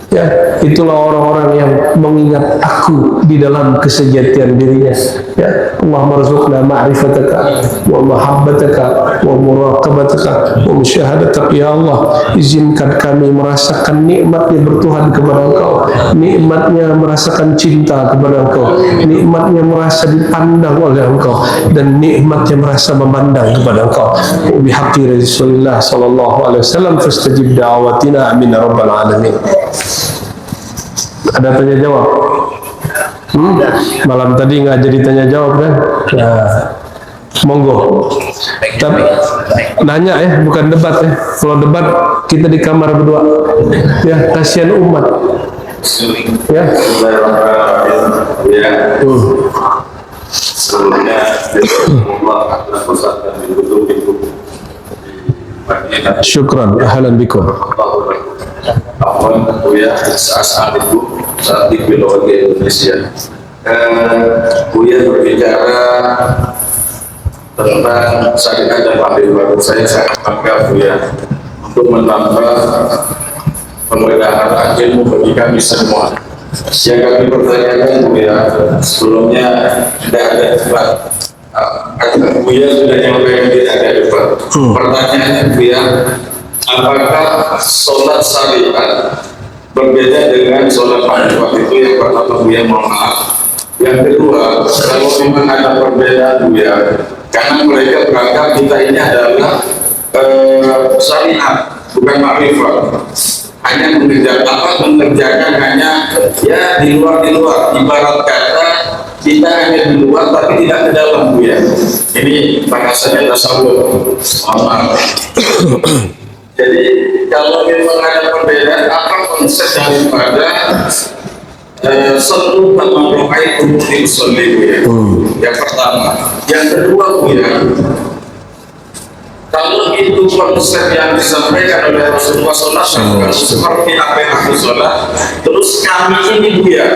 Ya, itulah orang-orang yang mengingat aku di dalam kesejatian dirinya. Ya, Allah marzuqna ma'rifataka wa mahabbataka wa muraqabataka wa musyahadataka. Ya Allah, izinkan kami merasakan nikmatnya bertuhan kepada Engkau, nikmatnya merasakan cinta kepada Engkau, nikmatnya merasa dipandang oleh Engkau, dan nikmatnya merasa memandang kepada Engkau. Bihaqqi Rasulullah sallallahu alaihi wasallam fastajib da'watina amin ya rabbal alamin. Ada tanya jawab? Malam tadi nggak jadi tanya jawab kan? Nah, monggo. Tapi nanya ya, bukan debat ya. Kalau debat kita di kamar berdua. Ya, kasihan umat. Ya. Syukran, ahlan bikum. Apa Buya saat itu saat di Filologi Indonesia, Buya berbicara tentang syariat dan paham. Saya sangat bangga Buya untuk menambah penggunaan ilmu bagi kami semua. Yang kami pertanyakan Buya, sebelumnya tidak ada debat. Buya sudah nyampaikan tidak ada debat. Pertanyaannya Buya, apakah sholat syariat berbeda dengan sholat makrifat? Itu yang pertama Buya, mohon maaf. Yang kedua, kalau memang ada perbedaan Buya, karena mereka beranggap kita ini adalah syariat, bukan makrifat. Hanya mengerjakan hanya ya di luar, ibarat kata kita hanya di luar tapi tidak ke dalam Buya. Ini bahasanya tasawuf. Mohon maaf. Jadi kalau memang ada perbedaan, apa konsep daripada satu tamarru'ai kumti usolli Buya? Yang pertama. Yang kedua Buya, kalau itu konsep yang disampaikan oleh Rasulullah SAW seperti apa yang aku sholat, terus kami ini Buya,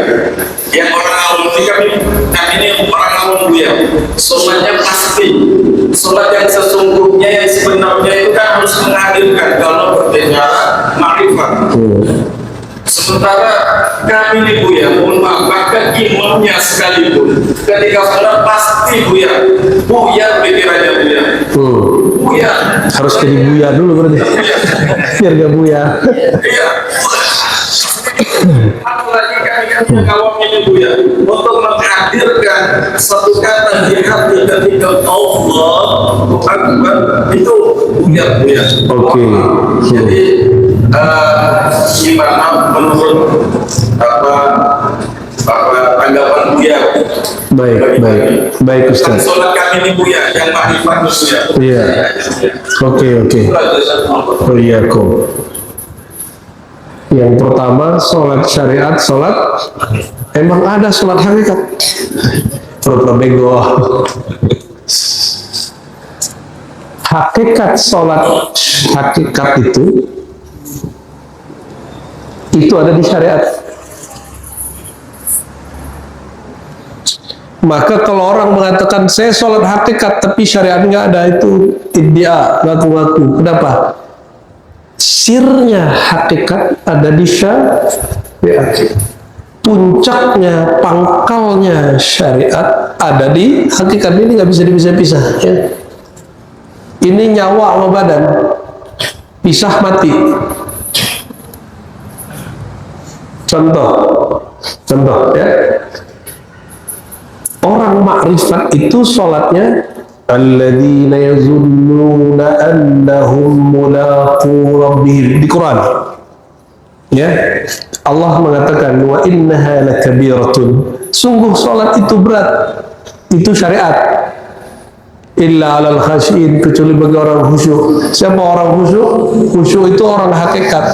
yang orang awam ini kami ini orang awam Buya, sholatnya pasti sholat yang sesungguhnya, yang sebenarnya itu kan harus menghadirkan kalau berbicara makrifat. Sementara kami ini Buya, mohon maaf, bahkan imamnya sekalipun ketika sholat pasti Buya pikirannya Buya. Buya Harus jadi Buya dulu berarti. Biar gak Buya. Iya. Apalagi kami kan kawan ini Buya, untuk menghadirkan satu kata di hati ketika Allah Akbar itu Buya. Oke. Jadi gimana menurut tanggapan Buya? Baik Ustaz. Sholat kami ini Buya, yang makrifat Buya. Iya. Oke. Oh iya kok. Yang pertama, sholat syariat, sholat emang ada sholat hakikat. Pura-pura bego. Hakikat sholat hakikat itu ada di syariat. Maka kalau orang mengatakan saya sholat hakikat tapi syariat nggak ada, itu iddia, ngaku-ngaku. Kenapa? Sirnya hakikat ada di syariat. Puncaknya, pangkalnya syariat ada di hakikat. Ini nggak bisa dipisah-pisah. Ya. Ini nyawa sama badan, pisah mati. Contoh ya. Orang makrifat itu sholatnya alladzina yazunnuna annahum mulaqu rabbihim di Quran. Ya, Allah mengatakan wa innaha lakabiratun. Sungguh sholat itu berat. Itu syariat. Illa alal khasyin, kecuali bagi orang khusyuk. Siapa orang khusyuk? Khusyuk itu orang hakikat.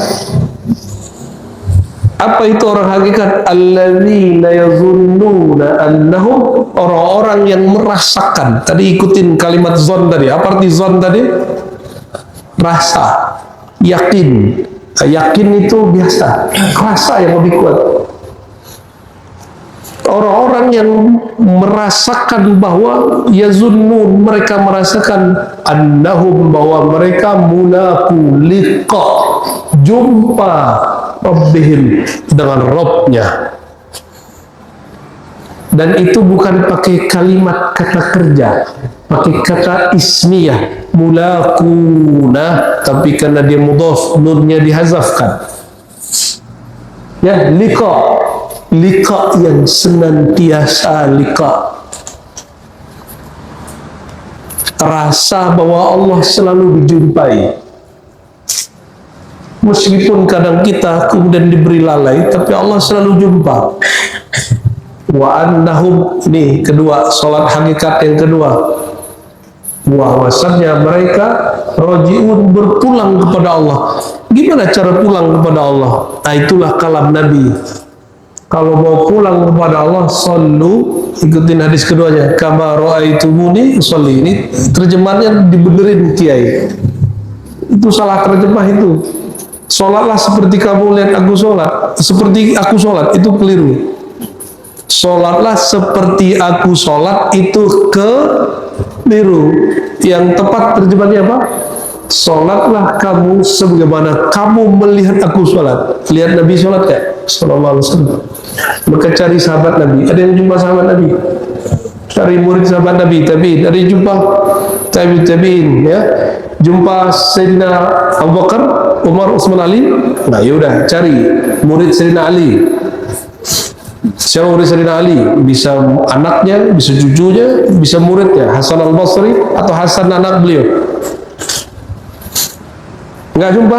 Apa itu orang hakikat? Alladzina yazunnuna annahum, orang-orang yang merasakan. Tadi ikutin kalimat zon tadi. Apa arti zon tadi? Rasa, yakin. Yakin itu biasa, rasa yang lebih kuat. Orang-orang yang merasakan bahwa yazunnun, mereka merasakan annahum, bahwa mereka mulaqu liqa, jumpa Rabbihim, dengan Rabbnya. Dan itu bukan pakai kalimat kata kerja, pakai kata ismiyah, mulaquna, tapi karena dia mudhaf, nunnya dihazafkan. Ya, liqa, liqa yang senantiasa liqa. Rasa bahwa Allah selalu dijumpai. Meskipun kadang kita kemudian diberi lalai, tapi Allah selalu jumpa. Wa annahum, ini kedua, salat hakikat yang kedua, bahwasannya mereka rajiun, berpulang kepada Allah. Gimana cara pulang kepada Allah? Nah, itulah kalam Nabi. Kalau mau pulang kepada Allah, sallu, ikutin hadis keduanya, kama ra'aitumuni usolli. Ini terjemahannya dibenerin kiai, itu salah terjemah itu. Sholatlah seperti kamu lihat aku sholat, seperti aku sholat, itu keliru. Sholatlah seperti aku sholat, itu keliru. Yang tepat terjemahannya apa? Sholatlah kamu sebagaimana kamu melihat aku sholat. Lihat Nabi sholat gak? Sallallahu alaihi wasallam. Maka cari sahabat Nabi. Ada yang jumpa sahabat Nabi? Cari murid sahabat Nabi, tabi'in. Ada yang jumpa tabi'in, ya. Jumpa Sayyidina Abu Bakar, Umar, Utsman, Ali. Nah, yaudah, cari murid Sayyidina Ali. Siapa murid Sayyidina Ali? Bisa anaknya, bisa cucunya, bisa muridnya, Hasan al-Basri atau Hasan anak beliau. Nggak jumpa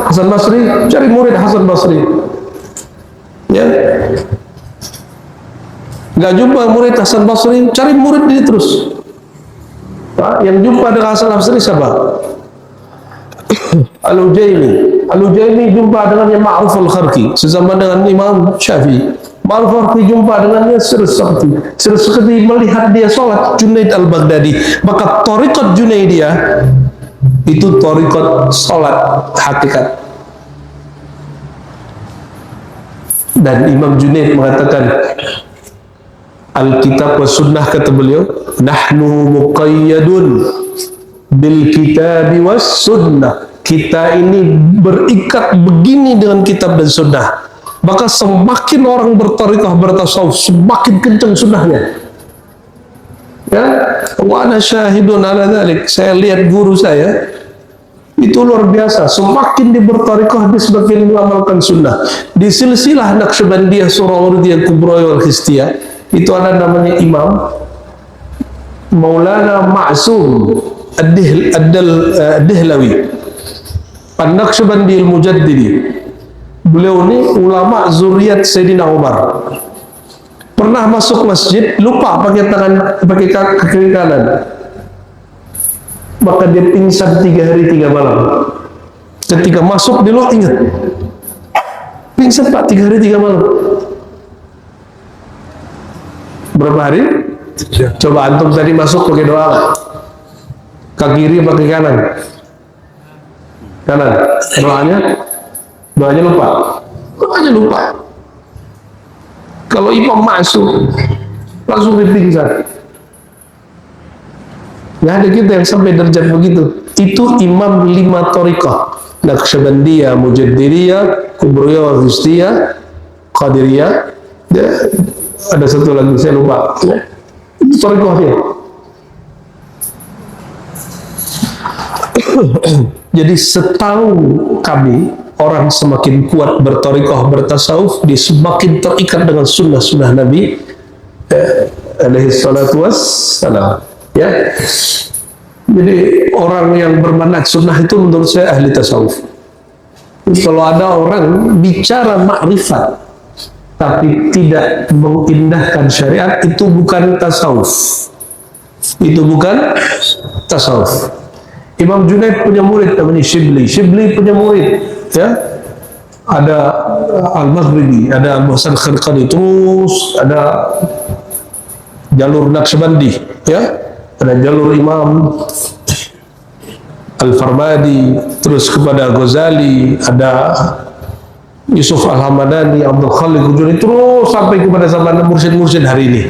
Hasan Basri, cari murid Hasan Basri. Ya, nggak jumpa murid Hasan Basri, cari murid ini terus. Pak, yang jumpa dengan Hasan Basri siapa? Al-Ujaimi. Al-Ujaimi jumpa dengannya Ma'ruf al-Kharqi, sezaman dengan Imam Syafi'i. Ma'ruf al-Kharqi jumpa dengannya Sirsuqti melihat dia sholat Junaid al-Baghdadi. Maka thariqat Junaidiyah itu thariqat sholat hakikat. Dan Imam Junaid mengatakan, Alkitab wa sunnah, kata beliau, nahnu muqayyadun bil kitab was sunnah. Kita ini berikat begini dengan kitab dan sunnah. Maka semakin orang bertariqah, bertasawuf, semakin kencang sunnahnya. Ya, wa ana syahidun ala dzalik. Saya lihat guru saya itu luar biasa. Semakin dia bertariqah, dia semakin mengamalkan sunnah. Di silsilah Naqsyabandiyah, Surawardiyah, Kubra wal Khistiyah, itu ada namanya Imam Maulana Ma'sum Ad-Dihlawi, An-Naqsyabandi al-Mujaddidi. Beliau ini ulama zuriat Sayyidina Umar. Pernah masuk masjid, lupa pakai tangan, pakai kaki kanan. Maka dia pingsan 3 hari 3 malam. Ketika masuk dia lupa, ingat, pingsan Pak 3 hari 3 malam. Berapa hari? Coba antum tadi masuk pakai doa, kaki kiri pakai kanan, kanan. Doanya lupa. Kalau imam masuk langsung dipingsan. Nggak ada kita yang sampai derajat begitu. Itu imam 5 thariqah, Naqsyabandiyah, Mujaddidiyah, Kubriyah, Khistiyah, Qadiriyah. Ada satu lagi saya lupa. Itu thariqahnya. Jadi setahu kami, orang semakin kuat berthariqah, bertasawuf, dia semakin terikat dengan sunnah-sunnah Nabi alaihi salatu wassalam. Ya, jadi orang yang bermanhaj sunnah itu menurut saya ahli tasawuf. Kalau ada orang bicara makrifat tapi tidak mengindahkan syariat, itu bukan tasawuf. Itu bukan tasawuf. Imam Junaid punya murid namanya Shibli. Shibli punya murid, ya. Ada Al-Maghribi, ada Abu Hasan Kharqani, terus ada jalur Naqsyabandi, ya. Ada jalur Imam Al-Farmadi, terus kepada Ghazali, ada Yusuf Al-Hamadani, Abdul Khalik Hujuri, terus sampai kepada zaman mursyid-mursyid hari ini.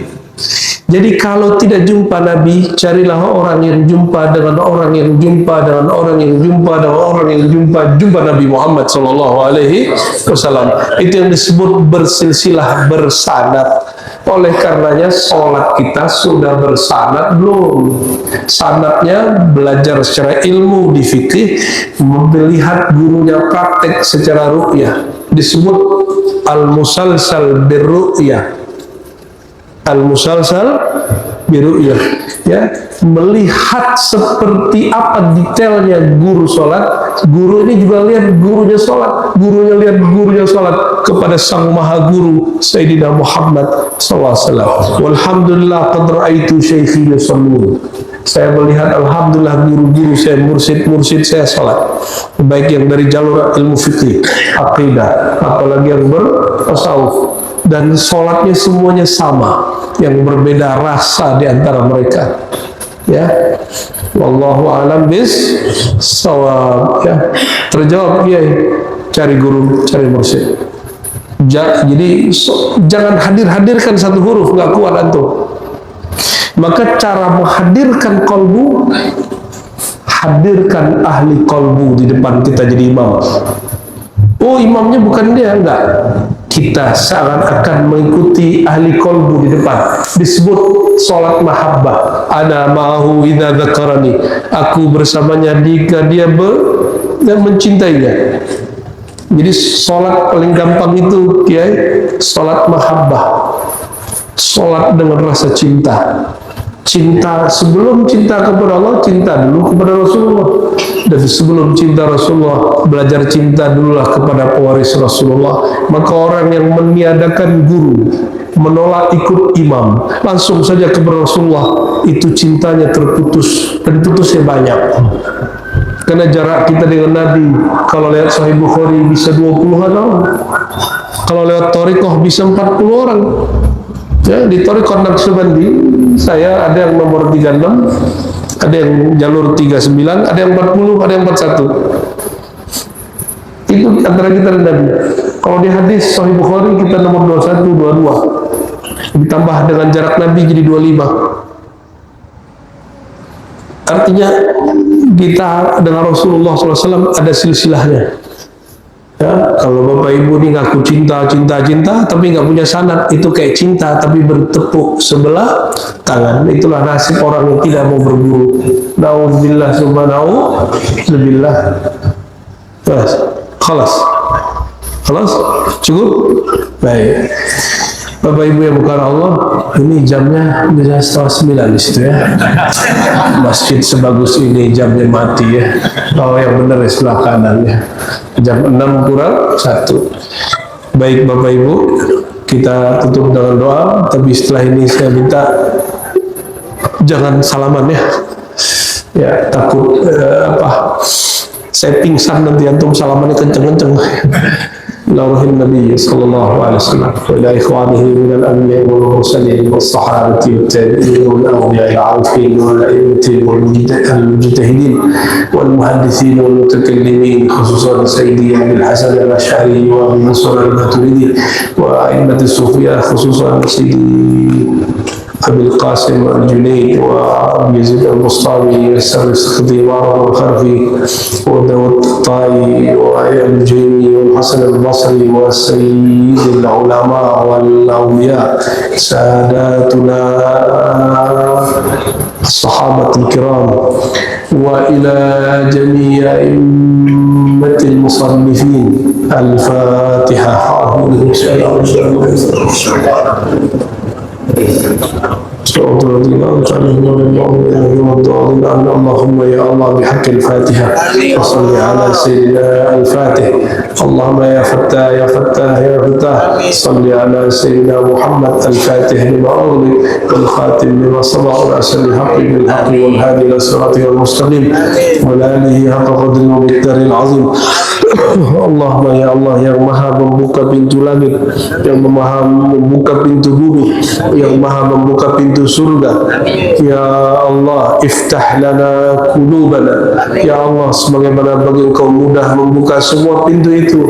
Jadi kalau tidak jumpa Nabi, carilah orang yang jumpa dengan orang yang jumpa dengan orang yang jumpa dengan orang yang jumpa Nabi Muhammad sallallahu alaihi wasallam. Itu yang disebut bersilsilah, bersanad. Oleh karenanya sholat kita sudah bersanad belum? Sanadnya belajar secara ilmu di fikih, melihat gurunya praktek secara ru'yah, disebut al-musalsal birru'yah. Al-musalsal biru'yah, ya, melihat seperti apa detailnya guru sholat. Guru ini juga lihat gurunya sholat, gurunya lihat gurunya sholat kepada sang maha guru Sayyidina Muhammad SAW. Walhamdulillah qad ra'aitu syaikhi yusalli. Saya melihat alhamdulillah guru-guru saya, mursid saya sholat, baik yang dari jalur ilmu fikih, aqidah, apalagi yang bertasawuf, dan sholatnya semuanya sama, yang berbeda rasa di antara mereka. Ya, wallahu a'lam bis-shawab. Ya, terjawab ya, cari guru, cari mursyid. Jadi jangan hadirkan satu huruf, nggak kuat antum. Maka cara menghadirkan kolbu, hadirkan ahli kolbu di depan kita jadi imam. Oh, imamnya bukan dia, enggak. Kita seakan-akan mengikuti ahli kolbu di depan. Disebut sholat mahabbah. Ana ma'ahu idza dzakarani. Aku bersamanya jika dia mencintainya. Jadi sholat paling gampang itu, kiai, sholat mahabbah. Sholat dengan rasa cinta. Cinta, sebelum cinta kepada Allah, cinta dulu kepada Rasulullah. Dan sebelum cinta Rasulullah, belajar cinta dululah kepada pewaris Rasulullah. Maka orang yang meniadakan guru, menolak ikut imam, langsung saja kepada Rasulullah, itu cintanya terputus, dan putusnya banyak. Karena jarak kita dengan Nabi, kalau lewat Sahih Bukhari bisa 20-an orang, kalau lewat Thariqah bisa 40 orang. Ya, di Thariqah Naqsyabandi saya ada yang nomor 36, ada yang jalur 39, ada yang 40, ada yang 41. Itu antara kita dan Nabi. Kalau di hadis Sahih Bukhari kita nomor 21, 22. Ditambah dengan jarak Nabi jadi 25. Artinya kita dengan Rasulullah SAW ada silsilahnya. Ya, kalau bapak ibu ini ngaku cinta tapi nggak punya sanad, itu kayak cinta tapi bertepuk sebelah tangan. Itulah nasib orang yang tidak mau berguru. Nauzubillah subhanahu billah. Khalas, cukup. Baik, bapak ibu yang bukan Allah, ini jamnya bisa 8:30 di situ ya. Masjid sebagus ini jamnya mati ya. Kalau yang benar di sebelah kanan ya. Jam 6 kurang 1. Baik bapak ibu, kita tutup dengan doa. Tapi setelah ini saya minta jangan salaman ya. Ya, takut saya pingsan nanti antum salamannya kenceng-kenceng. Lauhin Nabi sallallahu alaihi wasallam wa ila ikhwanihi min al-anbiya'i wal mursalin was sahabati wat tabi'in wal awliya'i al-'arifin wal a'immati wal mujtahidin wal muhaddithin wal mutakallimin khususan Sayyidi Abil Hasan al-Asy'ari wa Abil Mansur al-Maturidi wa a'immati as-sufiyah khususan Sayyidi أبي القاسم الجنيد وأبي يزيد البسطامي والسر السخطي وعرب الخرفي وداود الطائي وأيام الجيمي والحسن البصري والسيد العلماء والأولياء ساداتنا الصحابة الكرام وإلى جميع أئمة المصنفين. الفاتحة. اللهم يا الله بحق الفاتحة وصل على سيدنا الفاتح. اللهم يا فتاح يا فتاح يا فتاح صل على سيدنا محمد الفاتح لما أغلق والخاتم لما سبق وأسأل الحق بالحق والهادي إلى صراطه المستقيم وعلى آله حق قدره ومقداره العظيم. Allahumma ya Allah yang maha membuka pintu langit, yang maha membuka pintu bumi, yang maha membuka pintu pintu surga. Ya Allah, iftah lana qulubana. Ya Allah, sebagaimana bagi Engkau mudah membuka semua pintu itu,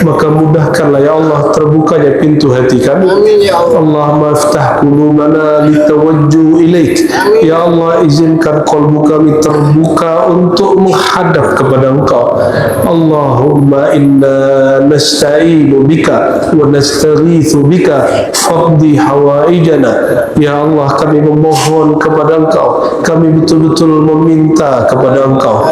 maka mudahkanlah ya Allah terbukanya pintu hati kami. Allahumma iftah qulubana litawajjuh ilaik. Ya Allah, izinkan qalbu kami terbuka untuk menghadap kepada Engkau. Allahumma inna nasta'inu bika wa nastaghithu bika faqdi hawaijana. Ya Allah, kami memohon kepada Engkau, kami betul-betul meminta kepada Engkau,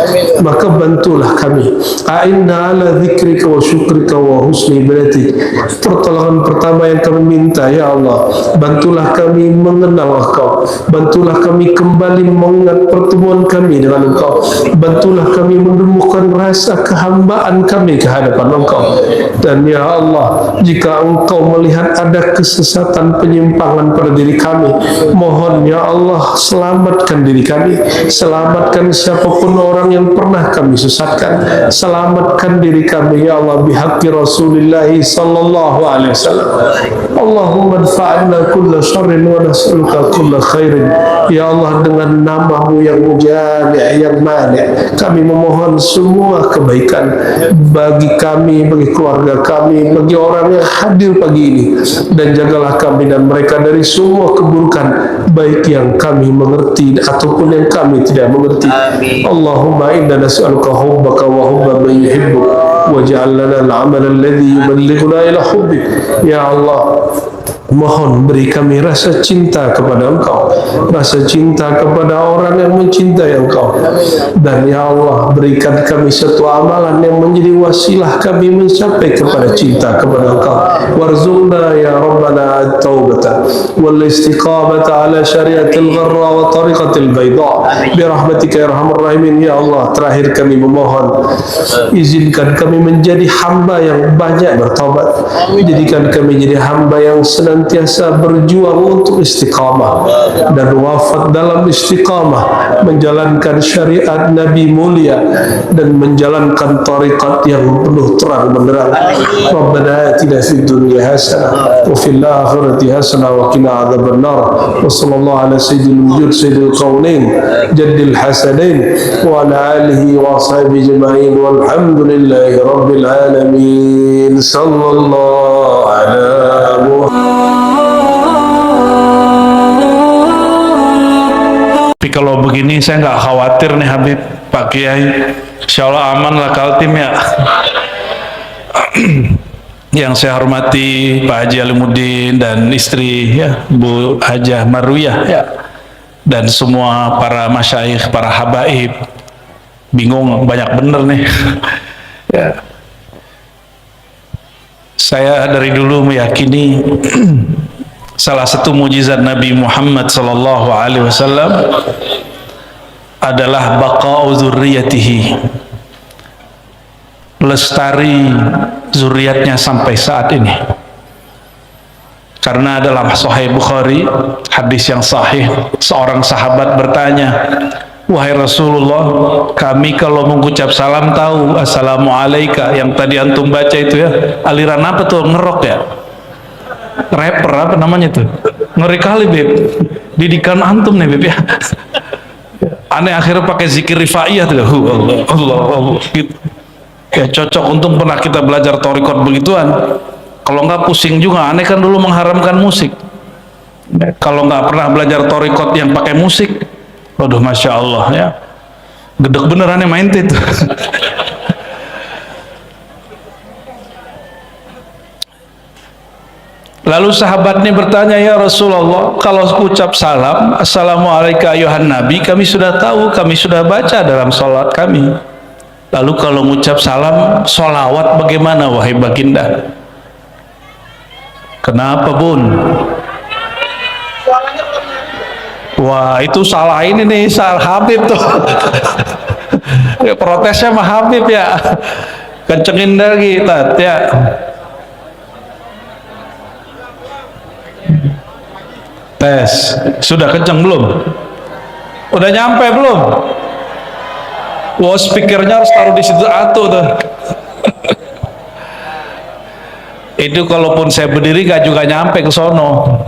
maka bantulah kami. A'inna ala dzikrika wa syukrika wa husni ibadatik. Pertolongan pertama yang kami minta, ya Allah, bantulah kami mengenal Engkau, bantulah kami kembali mengingat pertemuan kami dengan Engkau, bantulah kami menemukan rasa kehambaan kami ke hadapan Engkau. Dan ya Allah, jika Engkau melihat ada kesesatan, penyimpangan pada diri kami, mohon ya Allah, selamatkan diri kami, selamatkan siapapun orang yang pernah kami sesatkan, selamatkan diri kami ya Allah bihaqqi Rasulullah sallallahu alaihi wasallam. Allahumma adfa'na kulla syarrin wa nas'aluka kulla khairin. Ya Allah, dengan nama-Mu yang mujami', yang mani', kami memohon semua kebaikan bagi kami, bagi keluarga kami, bagi orang yang hadir pagi ini, dan jagalah kami dan mereka dari semua keburukan, baik yang kami mengerti ataupun yang kami tidak mengerti. Allahumma inna nas'aluka hubbaka wa hubba man yuhibbuk waj'al lana al-'amala alladhi yuballighuna ila hubbik. Ya Allah, mohon beri kami rasa cinta kepada Engkau, rasa cinta kepada orang yang mencintai Engkau. Dan ya Allah, berikan kami satu amalan yang menjadi wasilah kami mencapai kepada cinta kepada Engkau. Warzuqna ya Rabbana at-taubata wal istiqamata ala syariatil gharra wa tariqatil bayda birahmatika ya arhamar rahimin. Ya Allah, terakhir kami memohon, izinkan kami menjadi hamba yang banyak bertaubat, jadikan kami jadi hamba yang senantiasa berjuang untuk istiqamah dan wafat dalam istiqamah, menjalankan syariat Nabi mulia dan menjalankan tariqat yang penuh terang benderang. Rabbana atina fid dunya hasanah wa fil akhirati hasanah wa qina adzabannar. Wa sallallahu ala sayyidil wujud sayyidil qaunain jaddil hasanain wa ala alihi wa ashabihi ajma'in walhamdulillahi rabbil alamin. Sallallahu ala Tapi kalau begini saya nggak khawatir nih Habib, Pak Kiai, insya Allah aman lah Kaltim ya. Yang saya hormati Pak Haji Alimuddin dan istri ya Bu Hajah Marwiyah ya, dan semua para masyaikh, para habaib. Bingung banyak bener nih. Ya. Saya dari dulu meyakini salah satu mujizat Nabi Muhammad sallallahu alaihi wasallam adalah baqa'u dzurriyyatihi, lestari zuriatnya sampai saat ini. Karena dalam Sahih Bukhari, hadis yang sahih, seorang sahabat bertanya, wahai Rasulullah, kami kalau mengucap salam tahu assalamualaikum, yang tadi antum baca itu ya, aliran apa tuh, ngerok ya, rapper apa namanya tuh, ngeri kali Beb, didikan antum nih Beb ya. Aneh akhirnya pakai zikir rifaiyah tuh, Allah Allah Allah gitu. Ya cocok, untung pernah kita belajar thariqat begituan. Kalau nggak pusing juga, aneh kan dulu mengharamkan musik. Kalau nggak pernah belajar thariqat yang pakai musik, waduh masya Allah ya, gedek beneran yang main itu. Lalu sahabatnya bertanya, ya Rasulullah, kalau ucap salam assalamualaikum ayuhan nabi, kami sudah tahu, kami sudah baca dalam sholat kami. Lalu kalau mengucap salam sholawat bagaimana wahai baginda? Kenapa Bun? Wah itu salah ini nih, salah Habib tuh. Ya, protesnya mah Habib ya, kencengin lagi tat ya. Tes, sudah kenceng belum? Udah nyampe belum? Wah speakernya harus taruh di situ atuh tuh. Itu kalaupun saya berdiri gak juga nyampe ke sono.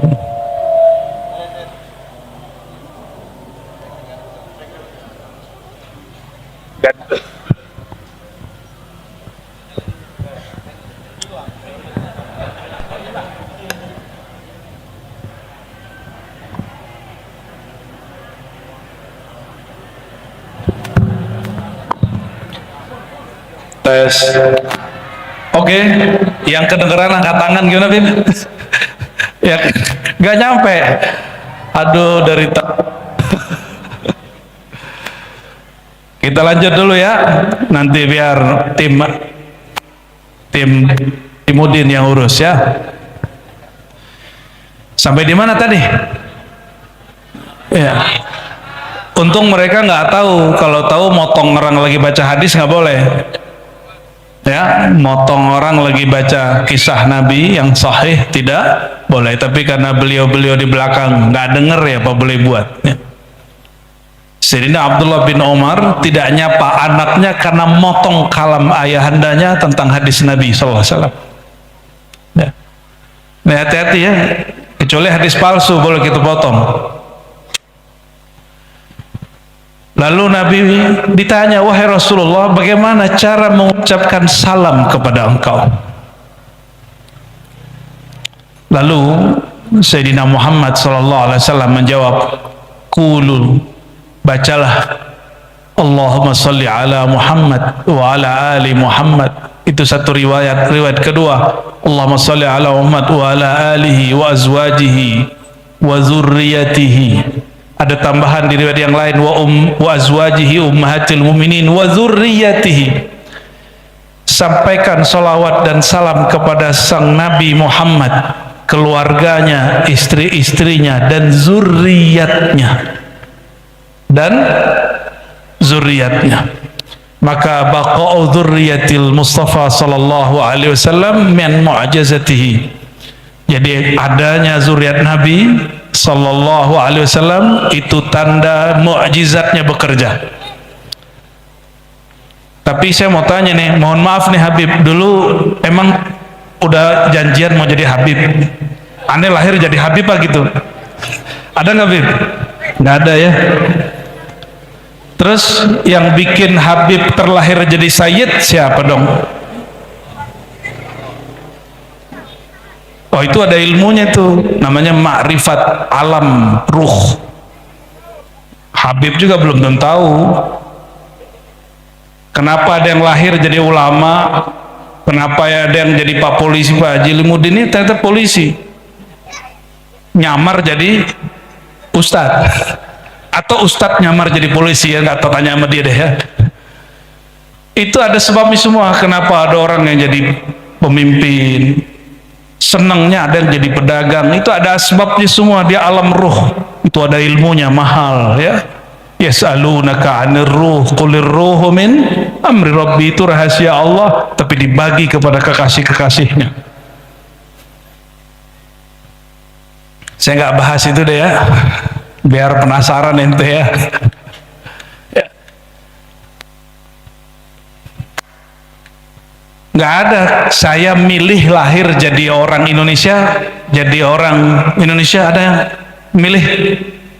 Tes. Oke, yang kedengeran angkat tangan gimana, Bib? Ya, nggak nyampe. Aduh, dari kita lanjut dulu ya. Nanti biar tim Timudin yang urus ya. Sampai di mana tadi? Ya. Untung mereka nggak tahu. Kalau tahu motong orang lagi baca hadis nggak boleh. Ya, motong orang lagi baca kisah Nabi yang sahih tidak boleh. Tapi karena beliau-beliau di belakang nggak denger ya, apa boleh buat. Ya. Sayyidina Abdullah bin Umar tidak nyapa anaknya karena motong kalam ayahandanya tentang hadis Nabi SAW. Ya. Nah, hati-hati ya. Kecuali hadis palsu boleh kita potong. Lalu Nabi ditanya, wahai Rasulullah, bagaimana cara mengucapkan salam kepada engkau? Lalu Sayyidina Muhammad SAW menjawab, qulu, bacalah Allahumma salli ala Muhammad wa ala ali Muhammad. Itu satu riwayat. Riwayat kedua, Allahumma salli ala Muhammad wa ala alihi wa azwajihi wa zurriyatihi. Ada tambahan di riwayat yang lain, wa azwajihi ummahatil mu'minin wa zurriyatihi. Sampaikan salawat dan salam kepada sang Nabi Muhammad, keluarganya, istri-istrinya dan zurriyatnya. Maka baqa'u dzurriyyatil Mustafa sallallahu alaihi wasallam min mu'jizatihi. Jadi adanya zuriat Nabi sallallahu alaihi wasallam itu tanda mukjizatnya bekerja. Tapi saya mau tanya nih, mohon maaf nih Habib, dulu emang udah janjian mau jadi Habib? Aneh lahir jadi Habib apa gitu? Ada nggak Habib? Nggak ada ya. Terus yang bikin Habib terlahir jadi Sayyid siapa dong? Oh, itu ada ilmunya tuh, namanya makrifat alam ruh. Habib juga belum tentu tahu. Kenapa ada yang lahir jadi ulama? Kenapa ada yang jadi Pak Polisi, Pak Haji Limudin ini ternyata polisi, nyamar jadi ustadz, atau ustadz nyamar jadi polisi, ya nggak tahu, tanya sama dia deh ya. Itu ada sebabnya semua. Kenapa ada orang yang jadi pemimpin, senangnya ada yang jadi pedagang, itu ada sebabnya semua. Dia alam ruh, itu ada ilmunya mahal ya. Yas'alunaka 'anir ruh qulir ruhu min amri rabbi, itu rahasia Allah tapi dibagi kepada kekasih-kekasihnya. Saya nggak bahas itu deh ya, biar penasaran ente ya. Nggak ada saya milih lahir jadi orang Indonesia, jadi orang Indonesia. Ada yang milih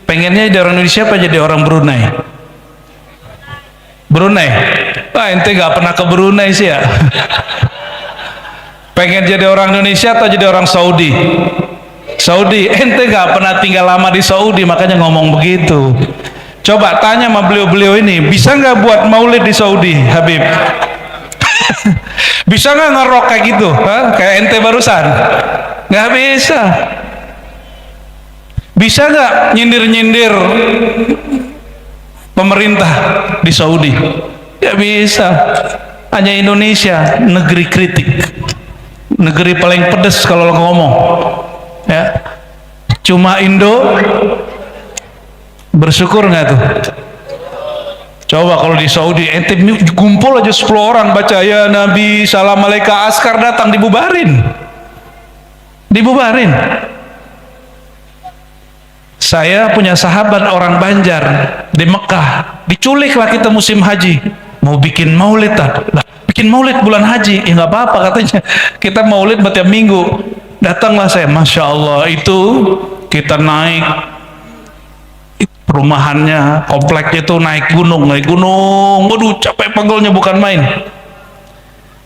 pengennya jadi orang Indonesia apa jadi orang Brunei? Brunei? Wah, ente nggak pernah ke Brunei sih ya. Pengen jadi orang Indonesia atau jadi orang Saudi? Saudi. Ente nggak pernah tinggal lama di Saudi, makanya ngomong begitu. Coba tanya sama beliau-beliau ini, bisa nggak buat maulid di Saudi, Habib? Bisa nggak ngerok kayak gitu? Hah? Kayak ente barusan? Nggak bisa. Bisa nggak nyindir-nyindir pemerintah di Saudi? Ya bisa. Hanya Indonesia negeri kritik, negeri paling pedes kalau ngomong ya. Cuma Indo bersyukur nggak tuh? Coba kalau di Saudi ente kumpul aja 10 orang baca ya Nabi salam alaika, askar datang dibubarin. Saya punya sahabat orang Banjar di Mekah, diculiklah kita musim haji, mau bikin maulid lah, bikin maulid bulan haji, ya nggak apa-apa katanya, kita maulid setiap minggu. Datanglah saya, masya Allah, itu kita naik perumahannya, kompleknya itu naik gunung, waduh capek pegelnya bukan main.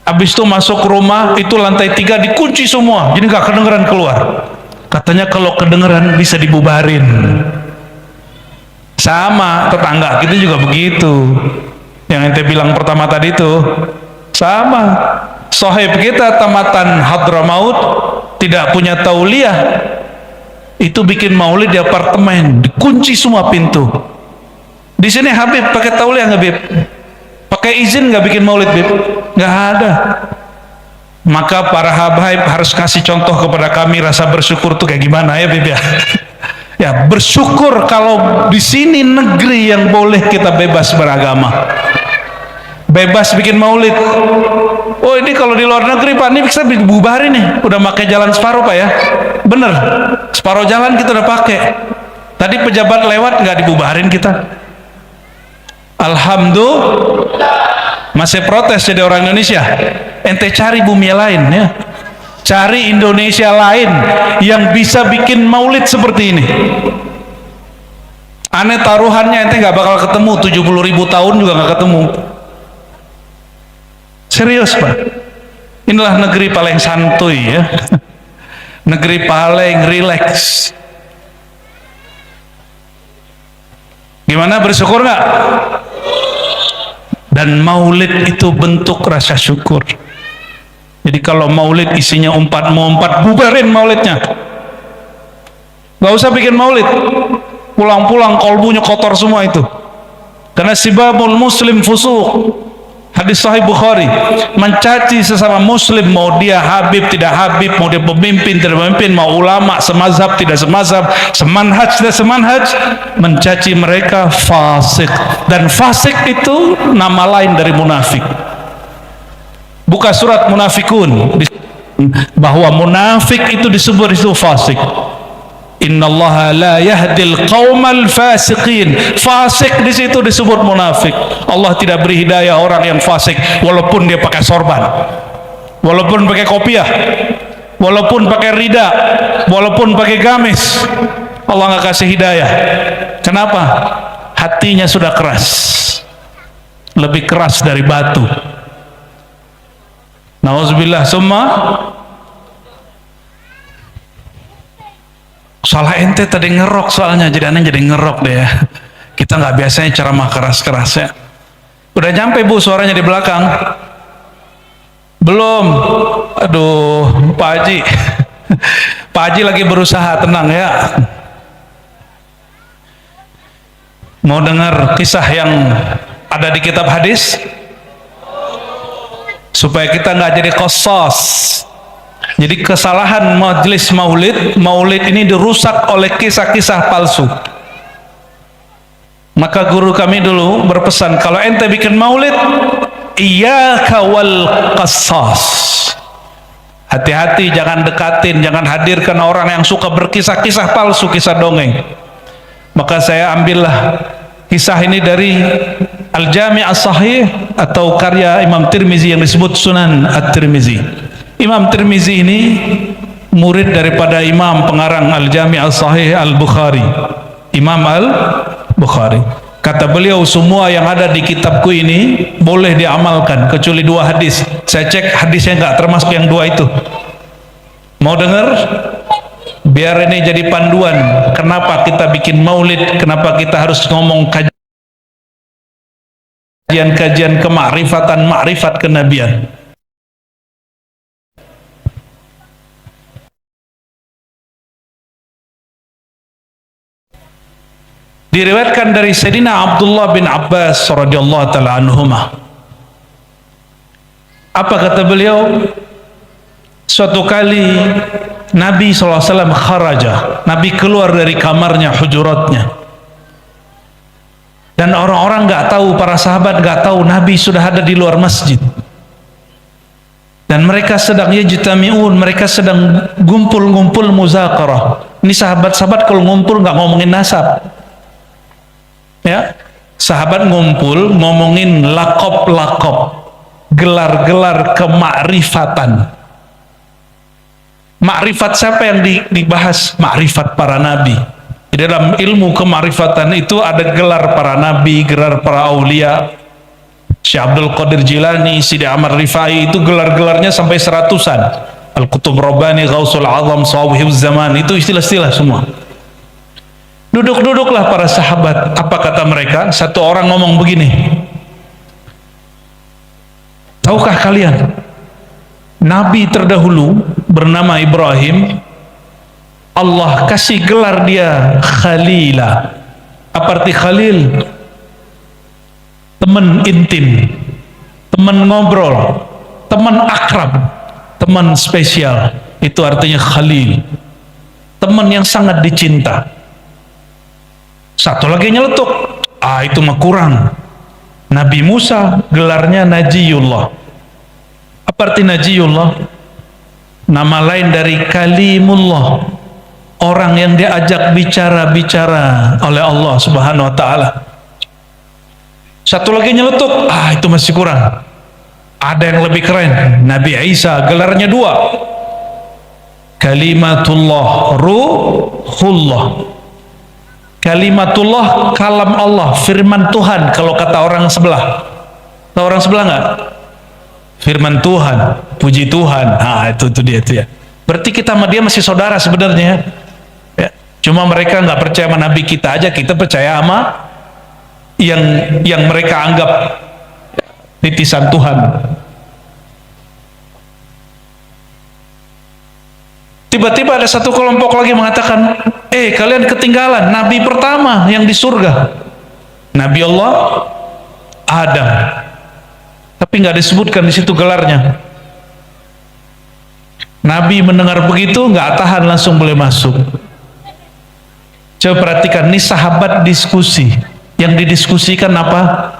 Habis itu masuk rumah, itu lantai 3 dikunci semua, jadi nggak kedengeran keluar. Katanya kalau kedengeran bisa dibubarin. Sama tetangga kita juga begitu. Yang ente bilang pertama tadi itu, Sama. Sahib kita tamatan Hadramaut tidak punya tauliah, itu bikin maulid di apartemen, dikunci semua pintu. Di sini Habib pakai tauliah nggak Bib? Pakai izin nggak bikin maulid Bib? Nggak ada. Maka para habaib harus kasih contoh kepada kami rasa bersyukur tuh kayak gimana ya Bib ya. Ya bersyukur kalau di sini negeri yang boleh kita bebas beragama, bebas bikin maulid. Oh ini kalau di luar negeri Pak, ini bisa dibubarin nih, udah pakai jalan separuh Pak ya, bener, separuh jalan kita udah pakai. Tadi pejabat lewat nggak dibubarin kita. Alhamdulillah. Masih protes jadi orang Indonesia. Ente cari bumi lain ya, cari Indonesia lain yang bisa bikin maulid seperti ini. Aneh taruhannya ente nggak bakal ketemu, 70.000 tahun juga nggak ketemu. Serius Pak, inilah negeri paling santuy ya, negeri paling rileks. Gimana, bersyukur nggak? Dan maulid itu bentuk rasa syukur. Jadi kalau maulid isinya umpat bubarin maulidnya, nggak usah bikin maulid, pulang-pulang kolbunya kotor semua itu. Karena sibabul muslim fusuq, hadis sahih Bukhari, mencaci sesama muslim, mau dia habib tidak habib, mau dia pemimpin tidak pemimpin, mau ulama semazhab tidak semazhab, semanhaj tidak semanhaj, mencaci mereka fasik. Dan fasik itu nama lain dari munafik. Buka surat Munafikun, bahwa munafik itu disebut itu fasik. Innallaha la yahdil qaumal fasiqin. Fasik di situ disebut munafik. Allah tidak beri hidayah orang yang fasik, walaupun dia pakai sorban, walaupun pakai kopiah, walaupun pakai rida, walaupun pakai gamis, Allah nggak kasih hidayah. Kenapa? Hatinya sudah keras, lebih keras dari batu. Nauzubillah. Summa salah ente tadi ngerok, soalnya jadi aneh jadi ngerok deh ya. Kita nggak biasanya ceramah keras-keras ya. Udah nyampe Bu suaranya di belakang? Belum. Aduh Pak Haji, Pak Haji lagi berusaha, tenang ya. Mau dengar kisah yang ada di kitab hadis supaya kita nggak jadi qasas. Jadi kesalahan majelis maulid ini dirusak oleh kisah-kisah palsu. Maka guru kami dulu berpesan, kalau ente bikin maulid, iyyaka wal qasas. Hati-hati, jangan dekatin, jangan hadirkan orang yang suka berkisah-kisah palsu, kisah dongeng. Maka saya ambillah kisah ini dari Al-Jami' As-Sahih atau karya Imam Tirmizi yang disebut Sunan At-Tirmizi. Imam Tirmizi ini murid daripada Imam pengarang Al-Jami' As-Sahih Al-Bukhari, Imam Al-Bukhari. Kata beliau, semua yang ada di kitabku ini boleh diamalkan kecuali 2 hadis. Saya cek hadisnya nggak termasuk yang 2 itu. Mau dengar? Biar ini jadi panduan kenapa kita bikin maulid, kenapa kita harus ngomong kajian kemakrifatan, makrifat kenabian. Diriwayatkan dari Sayyidina Abdullah bin Abbas radhiyallahu taala anhuma. Apa kata beliau? Suatu kali Nabi SAW kharaja, Nabi keluar dari kamarnya, hujuratnya, dan orang-orang nggak tahu, para sahabat nggak tahu Nabi sudah ada di luar masjid, dan mereka sedang yajtami'un, mereka sedang ngumpul muzakarah. Ini sahabat-sahabat kalau ngumpul nggak ngomongin nasab ya, sahabat ngumpul ngomongin lakob, gelar-gelar kemakrifatan. Makrifat siapa yang dibahas? Makrifat para nabi. Di dalam ilmu kemakrifatan itu ada gelar para nabi, gelar para aulia. Syekh Abdul Qadir Jilani, Sidi Amar Rifai, itu gelar-gelarnya sampai 100-an. Al-Qutub Rabbani, Ghausul Azam, Sawahibuz Zaman, itu istilah-istilah semua. Duduk-duduklah para sahabat. Apa kata mereka? Satu orang ngomong begini, Tahukah kalian, Nabi terdahulu bernama Ibrahim, Allah kasih gelar dia Khalila. Apa arti Khalil? Teman intim, teman ngobrol, teman akrab, teman spesial. Itu artinya Khalil. Teman yang sangat dicinta. Satu lagi nyeletuk, itu mah kurang. Nabi Musa gelarnya Najiyullah. Apa arti Najiyullah? Nama lain dari Kalimullah, orang yang diajak bicara-bicara oleh Allah Subhanahu wa ta'ala. Satu lagi nyeletuk, itu masih kurang. Ada yang lebih keren, Nabi Isa gelarnya 2, Kalimatullah, Ruhullah. Kalimatullah, kalam Allah, firman Tuhan. Kalau kata orang sebelah, tahu orang sebelah nggak? Firman Tuhan, puji Tuhan. Itu dia itu ya. Berarti kita sama dia masih saudara sebenarnya. Ya. Cuma mereka nggak percaya sama Nabi kita aja, kita percaya sama yang mereka anggap titisan Tuhan. Tiba-tiba ada satu kelompok lagi mengatakan, kalian ketinggalan Nabi pertama yang di surga, Nabi Allah Adam. Tapi nggak disebutkan di situ gelarnya. Nabi mendengar begitu nggak tahan, langsung boleh masuk. Coba perhatikan, ini sahabat diskusi. Yang didiskusikan apa?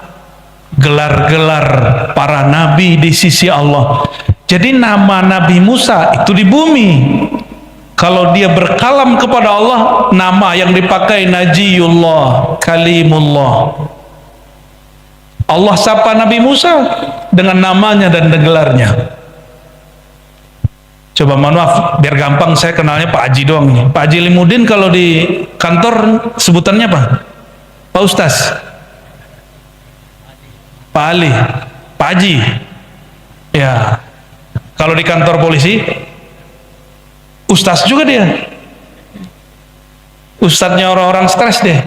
Gelar-gelar para nabi di sisi Allah. Jadi nama Nabi Musa itu di bumi. Kalau dia berkalam kepada Allah, nama yang dipakai Najiyullah, Kalimullah. Allah sapa Nabi Musa dengan namanya dan gelarnya. Coba maaf, biar gampang saya kenalnya Pak Haji doang nih. Pak Haji Limudin kalau di kantor sebutannya apa? Pak Ustaz, Pak Ali, Pak Haji. Ya, kalau di kantor polisi, Ustaz juga dia. Ustadznya orang-orang stres deh.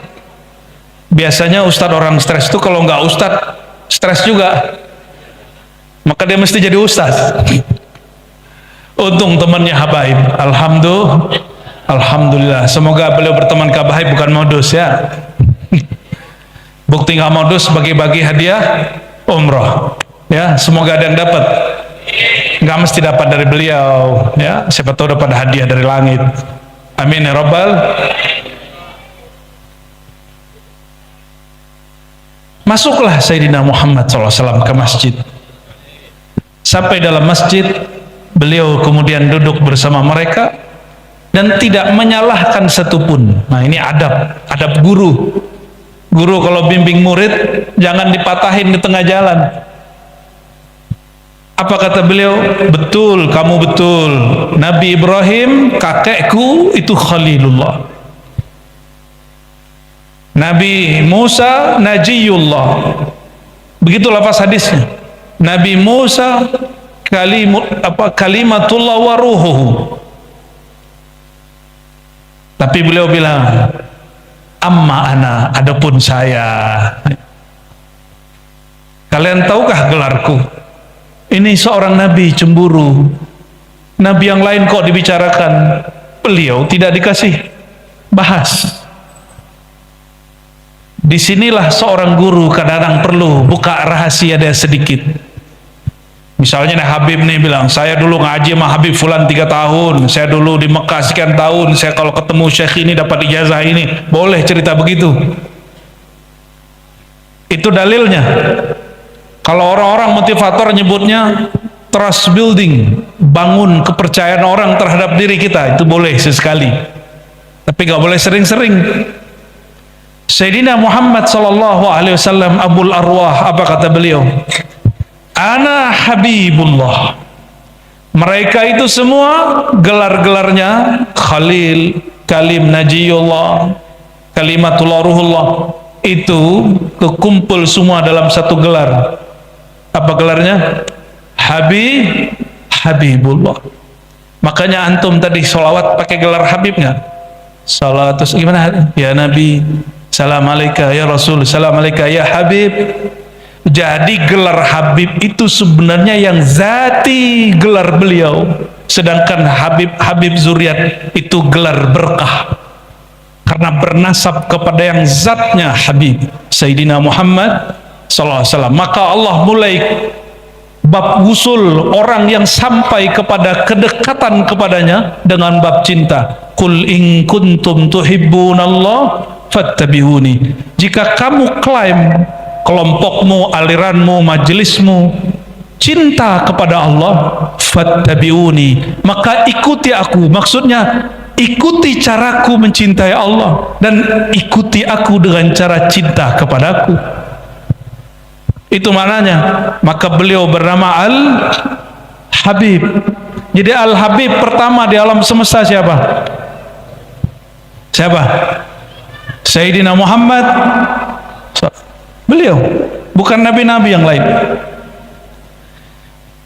Biasanya ustadz orang stres itu kalau nggak ustadz, stres juga. Maka dia mesti jadi ustadz. Untung temannya habaib. Alhamdulillah. Semoga beliau berteman ke habaib, bukan modus ya. Bukti nggak modus, bagi-bagi hadiah umroh. Ya, semoga ada yang dapat. Nggak mesti dapat dari beliau. Ya, siapa tahu dapat hadiah dari langit. Amin ya rabbal. Masuklah Sayyidina Muhammad SAW ke masjid. Sampai dalam masjid, beliau kemudian duduk bersama mereka dan tidak menyalahkan satupun. Nah, ini adab guru. Guru kalau bimbing murid jangan dipatahin di tengah jalan. Apa kata beliau? Betul, kamu betul. Nabi Ibrahim kakekku itu Khalilullah. Nabi Musa Najiyullah. Begitu lafaz hadisnya. Nabi Musa kalimatullah wa ruhuhu. Tapi beliau bilang, amma ana, adapun saya. Kalian tahukah gelarku? Ini seorang nabi cemburu. Nabi yang lain kok dibicarakan, beliau tidak dikasih bahas. Disinilah seorang guru kadang-kadang perlu buka rahasia dia sedikit. Misalnya Habib nih bilang, saya dulu ngaji sama Habib Fulan 3 tahun, saya dulu di Mekah sekian tahun, saya kalau ketemu Syekh ini dapat ijazah ini. Boleh cerita begitu. Itu dalilnya. Kalau orang-orang motivator nyebutnya trust building, bangun kepercayaan orang terhadap diri kita, itu boleh sesekali. Tapi nggak boleh sering-sering. Sayyidina Muhammad SAW, Abul Arwah, apa kata beliau? Ana Habibullah. Mereka itu semua gelar-gelarnya Khalil, Kalim, Najiyullah, Kalimatullah, Ruhullah. Itu kekumpul semua dalam satu gelar. Apa gelarnya? Habibullah. Makanya antum tadi sholawat pakai gelar Habib nggak? Sholawat terus gimana? Ya Nabi, salam alaika ya Rasul, salam alaika ya Habib. Jadi gelar Habib itu sebenarnya yang zati gelar beliau, sedangkan Habib Zuriat itu gelar berkah karena bernasab kepada yang zatnya Habib Sayyidina Muhammad sallallahu alaihi wasallam. Maka Allah mulai bab usul orang yang sampai kepada kedekatan kepadanya dengan bab cinta. Qul in kuntum tuhibbunallah fattabi'uni. Jika kamu klaim, kelompokmu, aliranmu, majelismu cinta kepada Allah, fattabi'uni, maka ikuti aku. Maksudnya ikuti caraku mencintai Allah dan ikuti aku dengan cara cinta kepadaku. Itu maknanya. Maka beliau bernama Al-Habib. Jadi Al-Habib pertama di alam semesta siapa? Siapa? Sayyidina Muhammad. Beliau, bukan nabi-nabi yang lain.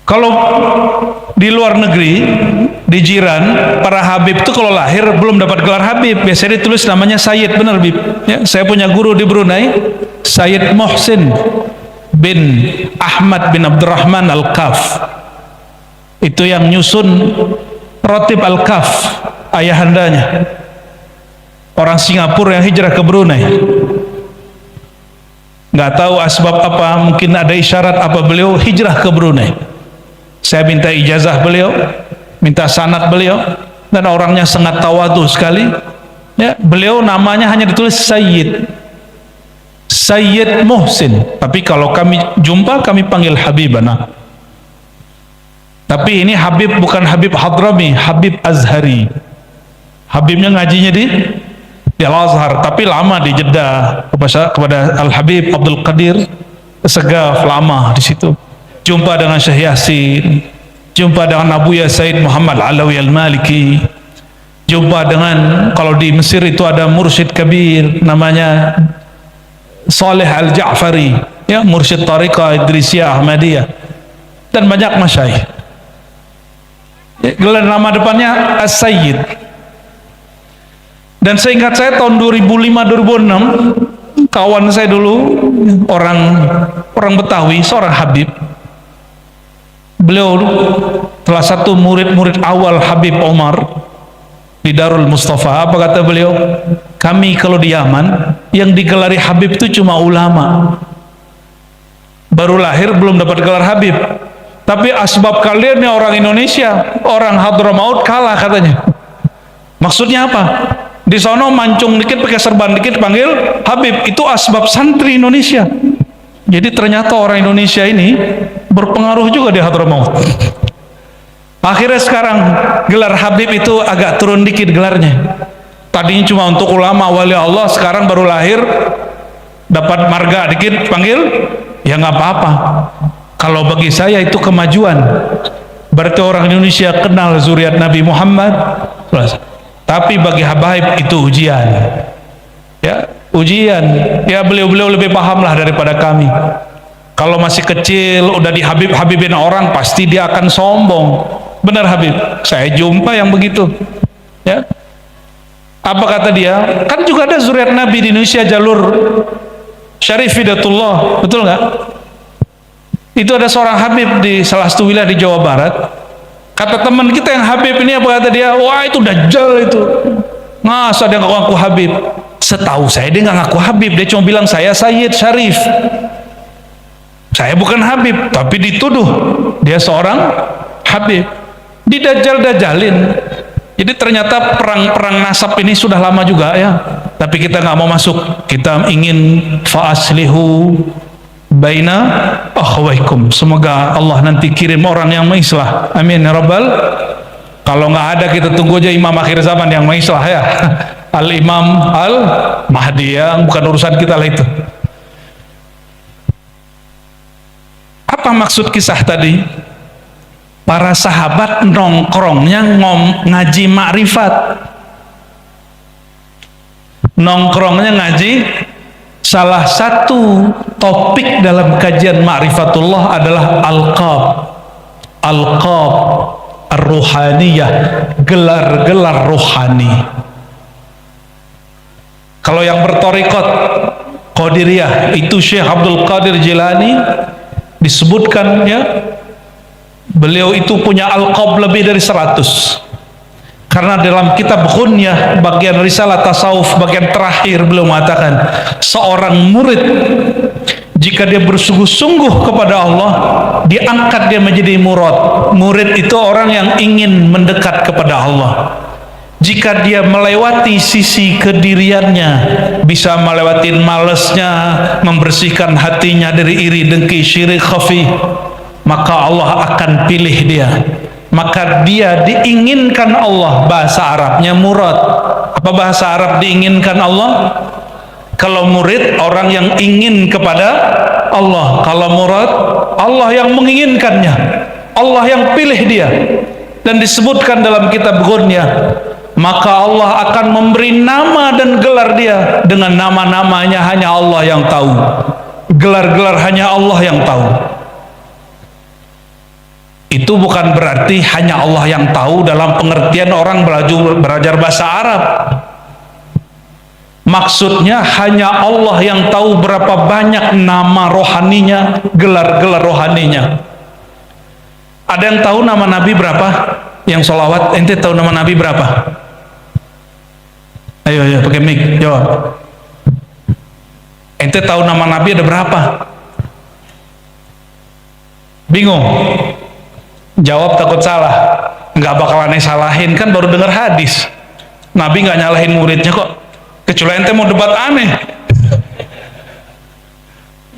Kalau di luar negeri, di jiran, para Habib itu kalau lahir belum dapat gelar Habib, biasanya ditulis namanya Sayyid. Benar, Bib? Ya, saya punya guru di Brunei, Sayyid Muhsin bin Ahmad bin Abdurrahman Al-Kaf. Itu yang nyusun Rotib Al-Kaf, ayahandanya. Orang Singapura yang hijrah ke Brunei. Nggak tahu asbab apa, mungkin ada isyarat apa, beliau hijrah ke Brunei. Saya minta ijazah beliau, minta sanad beliau, dan orangnya sangat tawadu sekali. Ya, beliau namanya hanya ditulis Sayyid Muhsin, tapi kalau kami jumpa kami panggil Habibana. Tapi ini Habib bukan Habib Hadrami, Habib Azhari. Habibnya ngajinya di Al-Azhar, tapi lama di Jeddah kepada Al-Habib Abdul Qadir Segaf, lama di situ. Jumpa dengan Syekh Yasin, jumpa dengan Abuya Said Muhammad Alawi Al-Maliki, jumpa dengan, kalau di Mesir itu ada mursyid kabir namanya Saleh Al-Ja'fari, ya, mursyid Tariqah Idrisiyah Ahmadiyah, dan banyak masyayikh. Ya, gelar nama depannya As-Sayyid. Dan seingat saya tahun 2005-2006, kawan saya dulu orang Betawi, seorang Habib, beliau salah satu murid-murid awal Habib Omar di Darul Mustafa. Apa kata beliau? Kami kalau di Yaman yang digelari Habib itu cuma ulama, baru lahir belum dapat gelar Habib. Tapi asbab kalian nih orang Indonesia, orang Hadramaut kalah katanya. Maksudnya apa? Di sono mancung dikit, pakai serban dikit, panggil Habib. Itu asbab santri Indonesia. Jadi ternyata orang Indonesia ini berpengaruh juga di Hadramaut. Akhirnya sekarang gelar Habib itu agak turun dikit gelarnya. Tadinya cuma untuk ulama wali Allah, sekarang baru lahir dapat marga dikit, panggil, ya nggak apa-apa. Kalau bagi saya itu kemajuan. Berarti orang Indonesia kenal zuriat Nabi Muhammad. Tapi bagi habaib itu ujian, ya, ujian. Ya, beliau-beliau lebih paham lah daripada kami. Kalau masih kecil udah dihabib-habibin orang, pasti dia akan sombong. Benar Habib, saya jumpa yang begitu. Ya, apa kata dia? Kan juga ada zuriat Nabi di Indonesia, jalur Syarif Hidatullah, betul nggak? Itu ada seorang Habib di salah satu wilayah di Jawa Barat. Kata teman kita yang Habib ini, apa kata dia? Wah, itu dajjal itu. Masa dia ngaku Habib? Setahu saya dia nggak ngaku Habib, dia cuma bilang saya Sayyid Syarif. Saya bukan Habib, tapi dituduh dia seorang Habib. Didajjal-dajjalin. Jadi ternyata perang nasab ini sudah lama juga ya. Tapi kita nggak mau masuk. Kita ingin fa'aslihu baina akhwaikum. Semoga Allah nanti kirim orang yang mengislah. Amin ya rabbal. Kalau nggak ada kita tunggu aja imam akhir zaman yang mengislah ya. Al-Imam Al-Mahdi, yang bukan urusan kita lah itu. Apa maksud kisah tadi? Para sahabat nongkrongnya ngaji makrifat. Nongkrongnya ngaji. Salah satu topik dalam kajian Ma'rifatullah adalah Alqab Ar-Ruhaniyah, gelar-gelar rohani. Kalau yang bertorikot Qadiriyah, itu Syekh Abdul Qadir Jilani disebutkan ya, beliau itu punya alqab lebih dari 100. Karena dalam kitab Ghunyah bagian risalah tasawuf bagian terakhir beliau mengatakan seorang murid jika dia bersungguh-sungguh kepada Allah diangkat dia menjadi murad. Murid itu orang yang ingin mendekat kepada Allah. Jika dia melewati sisi kediriannya, bisa melewati malesnya, membersihkan hatinya dari iri, dengki, syirik, khafi, maka Allah akan pilih dia. Maka dia diinginkan Allah, bahasa Arabnya murad. Apa bahasa Arab diinginkan Allah? Kalau murid orang yang ingin kepada Allah, kalau murad Allah yang menginginkannya, Allah yang pilih dia. Dan disebutkan dalam kitab Ghunyah, maka Allah akan memberi nama dan gelar dia dengan nama-namanya hanya Allah yang tahu, gelar-gelar hanya Allah yang tahu. Itu bukan berarti hanya Allah yang tahu dalam pengertian orang belajar bahasa Arab. Maksudnya hanya Allah yang tahu berapa banyak nama rohaninya, gelar-gelar rohaninya. Ada yang tahu nama Nabi berapa? Yang sholawat, ente tahu nama Nabi berapa? Ayo pakai mic, jawab. Ente tahu nama Nabi ada berapa? Bingung? Jawab takut salah. Nggak bakalan salahin, kan baru dengar hadis. Nabi nggak nyalahin muridnya kok. Kecuali ente mau debat aneh.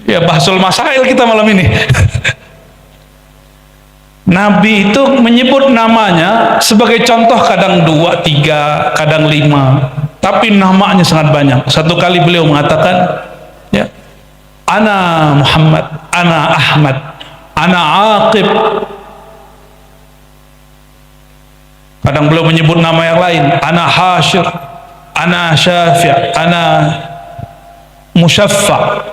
Ya bahsul masail kita malam ini. Nabi itu menyebut namanya sebagai contoh kadang 2, 3, kadang 5. Tapi namanya sangat banyak. Satu kali beliau mengatakan, ya, Ana Muhammad, Ana Ahmad, Ana Aqib. Kadang beliau menyebut nama yang lain, Ana Hasyir, Ana Syafi', Ana Musyaffa',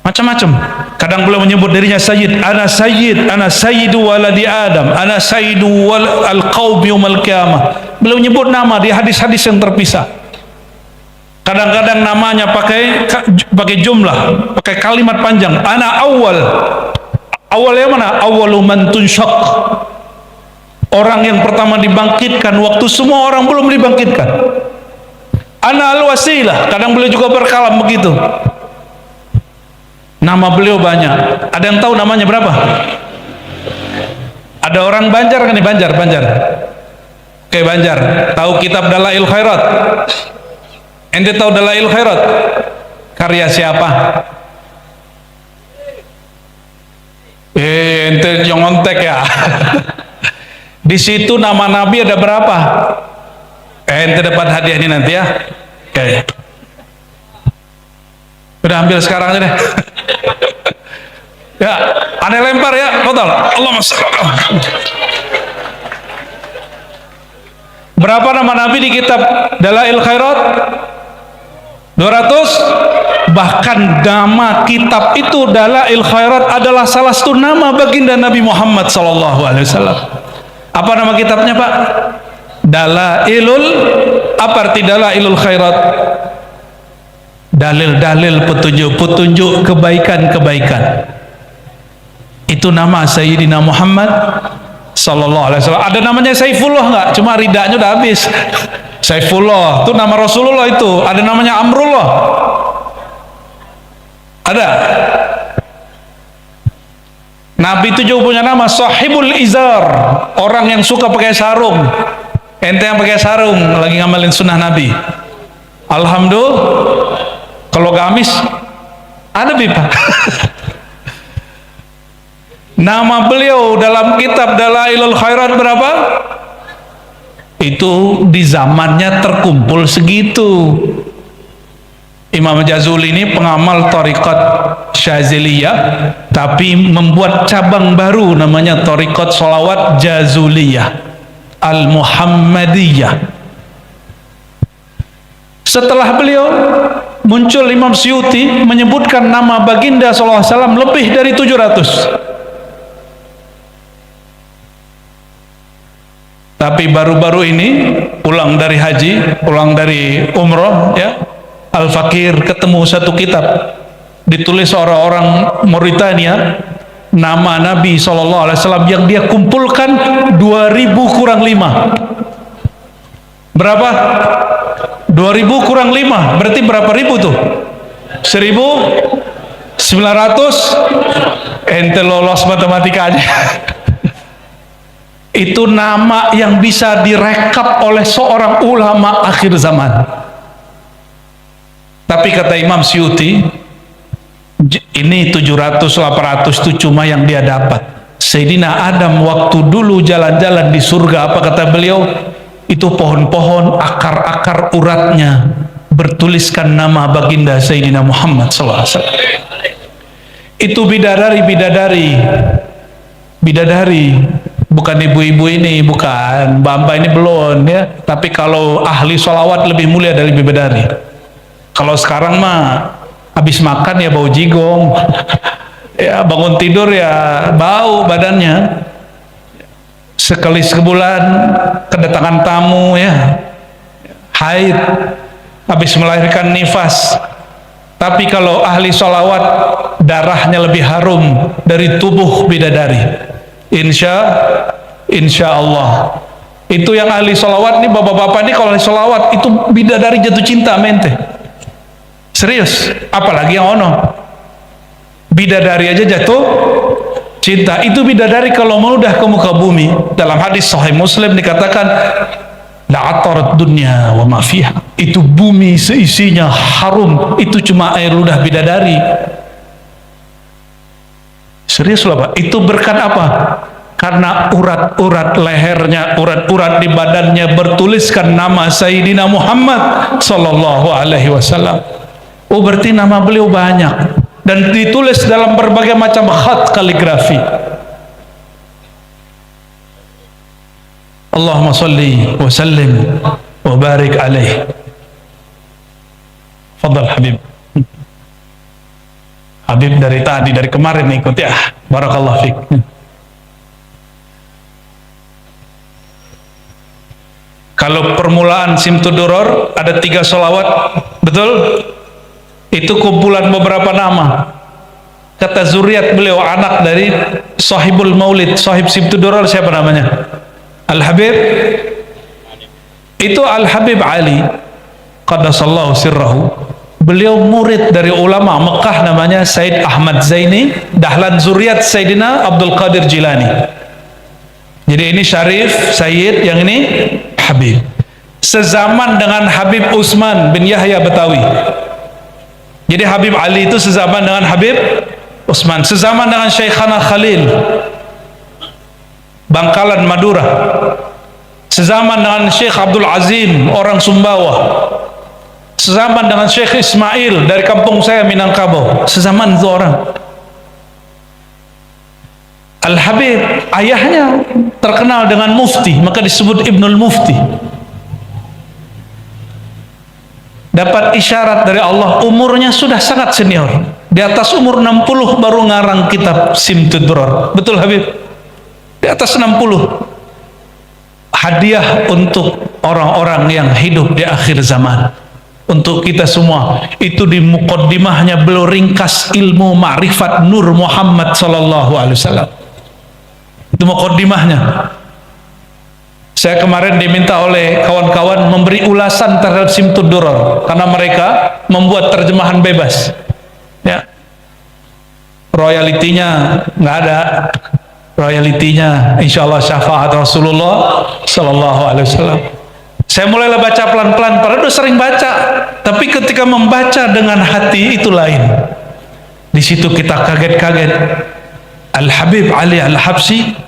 macam-macam. Kadang beliau menyebut dirinya Sayyid, Ana Sayyid, Ana Sayyidu waladi Adam, Ana Sayyidu al-Qawmi yawmal qiyamah. Beliau menyebut nama di hadis-hadis yang terpisah. Kadang-kadang namanya pakai jumlah, pakai kalimat panjang. Ana awal. Awal yang mana? Awalu man tunsyaq. Orang yang pertama dibangkitkan waktu semua orang belum dibangkitkan. Ana al-wasilah. Kadang beliau juga berkalam begitu. Nama beliau banyak. Ada yang tahu namanya berapa? Ada orang Banjar kan nih? Banjar. Oke, Banjar. Tahu kitab Dalail Khairat? Ente tahu Dalail Khairat? Karya siapa? Ente nyontek ya. Di situ nama Nabi ada berapa? Ente dapat hadiah ini nanti ya. Oke. Udah ambil sekarang aja deh. Ya, aneh lempar ya, total. Allahumma shalli. Berapa nama Nabi di kitab Dalail Khairat? 200. Bahkan nama kitab itu Dalail Khairat adalah salah satu nama baginda Nabi Muhammad sallallahu alaihi wasallam. Apa nama kitabnya, Pak? Dalailul, apa arti Dalailul Khairat? Dalil-dalil petunjuk-petunjuk kebaikan-kebaikan. Itu nama Sayyidina Muhammad sallallahu alaihi wasallam. Ada namanya Saifullah enggak? Cuma ridanya udah habis. Saifullah itu nama Rasulullah itu. Ada namanya Amrullah. Ada. Nabi itu juga punya nama Sahibul Izar, orang yang suka pakai sarung. Ente yang pakai sarung lagi ngamalin sunnah Nabi. Alhamdulillah. Kalau gamis ada pipa. Nama beliau dalam kitab Dalailul Khairat berapa? Itu di zamannya terkumpul segitu. Imam Jazuli ini pengamal Thariqat Syaziliyah, tapi membuat cabang baru namanya Thariqat Sholawat Jazuliyah Al-Muhammadiyah. Setelah beliau muncul Imam Suyuti menyebutkan nama baginda sallallahu alaihi wasallam lebih dari 700. Tapi baru-baru ini pulang dari haji, pulang dari umroh ya, Al-Fakir ketemu satu kitab ditulis orang-orang Mauritania, nama Nabi SAW yang dia kumpulkan 2000 kurang 5. Berapa? 2000 kurang 5 berarti berapa ribu tuh? 1900. Ente lolos matematikanya. Itu nama yang bisa direkap oleh seorang ulama akhir zaman. Tapi kata Imam Syuuti, ini 700-800 itu cuma yang dia dapat. Sayyidina Adam waktu dulu jalan-jalan di surga, apa kata beliau? Itu pohon-pohon, akar-akar uratnya bertuliskan nama baginda Sayyidina Muhammad SAW. Itu bidadari, bukan ibu-ibu ini, bukan mbak-mbak ini belum ya. Tapi kalau ahli sholawat lebih mulia dari bidadari. Kalau sekarang mah habis makan ya bau jigong, ya bangun tidur ya bau badannya. Sekali sebulan kedatangan tamu ya, haid, habis melahirkan nifas. Tapi kalau ahli sholawat darahnya lebih harum dari tubuh bidadari. Insya Allah. Itu yang ahli sholawat nih, bapak-bapak nih, kalau ahli sholawat itu bidadari jatuh cinta mente. Serius, apalagi yang ono. Bidadari aja jatuh cinta. Itu bidadari kalau meludah ke muka bumi. Dalam hadis Sahih Muslim dikatakan, la'atarat dunya wa ma fiha. Itu bumi seisinya harum, itu cuma air ludah bidadari. Serius loh Pak, itu berkat apa? Karena urat-urat lehernya, urat-urat di badannya bertuliskan nama Sayyidina Muhammad sallallahu alaihi wasallam. Oh, berarti nama beliau banyak dan ditulis dalam berbagai macam khat kaligrafi. Allahumma salli wa sallim wa barik alaih. Fadal Habib. Habib dari tadi, dari kemarin ikut ya. Barakallahu fiik. Kalau permulaan Simtuduror ada 3 sholawat, betul? Itu kumpulan beberapa nama. Kata zuriat beliau, anak dari sahibul maulid, sahib Simtuduror, siapa namanya? Al-Habib. Itu Al-Habib Ali qaddasallahu sirrahu. Beliau murid dari ulama Mekah namanya Said Ahmad Zaini, dahlan zuriat Sayyidina Abdul Qadir Jilani. Jadi ini Syarif, Sayyid, yang ini Habib. Sezaman dengan Habib Utsman bin Yahya Betawi. Jadi Habib Ali itu sezaman dengan Habib Utsman, sezaman dengan Syekhana Khalil Bangkalan Madura, sezaman dengan Syekh Abdul Azim orang Sumbawa, sezaman dengan Syekh Ismail dari kampung saya Minangkabau, sezaman itu orang. Al-Habib ayahnya terkenal dengan mufti, maka disebut Ibnul Mufti. Dapat isyarat dari Allah, umurnya sudah sangat senior, di atas umur 60 baru ngarang kitab Simtuduror. Betul Habib? Di atas 60. Hadiah untuk orang-orang yang hidup di akhir zaman. Untuk kita semua. Itu di muqaddimahnya beliau ringkas ilmu ma'rifat Nur Muhammad sallallahu alaihi wasallam. Itu muqaddimahnya. Saya kemarin diminta oleh kawan-kawan memberi ulasan terhadap Simtuduror karena mereka membuat terjemahan bebas. Ya. Royalitinya nggak ada. Royalitinya insyaallah syafaat Rasulullah sallallahu alaihi wasallam. Saya mulailah baca pelan-pelan, padahal udah sering baca, tapi ketika membaca dengan hati itu lain. Di situ kita kaget-kaget. Al-Habib Ali Al-Habsyi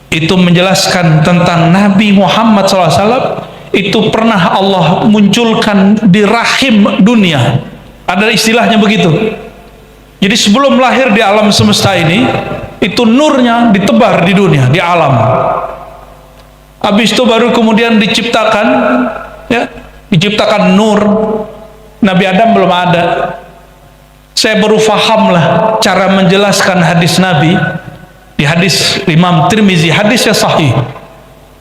itu menjelaskan tentang Nabi Muhammad SAW itu pernah Allah munculkan di rahim dunia. Ada istilahnya begitu. Jadi sebelum lahir di alam semesta ini, itu nurnya ditebar di dunia, di alam. Habis itu baru kemudian diciptakan, ya, diciptakan nur. Nabi Adam belum ada. Saya baru fahamlah cara menjelaskan hadis Nabi di hadis Imam Tirmizi, hadisnya sahih.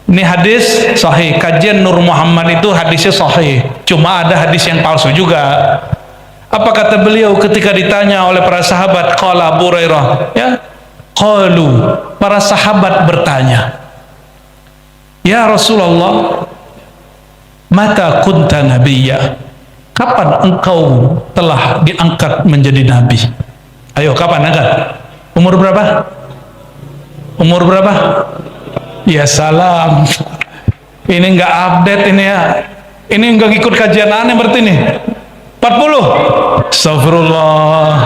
Ini hadis sahih. Kajian Nur Muhammad itu hadisnya sahih. Cuma ada hadis yang palsu juga. Apa kata beliau ketika ditanya oleh para sahabat? Qala Abu Hurairah, ya. Qalu, para sahabat bertanya, ya Rasulullah, mata kunta nabiyya? Kapan engkau telah diangkat menjadi nabi? Ayo, kapan angkat? Umur berapa? Umur berapa? Ya salam. Ini nggak update ini ya. Ini nggak ikut kajian aneh berarti nih. 40. Astagfirullah.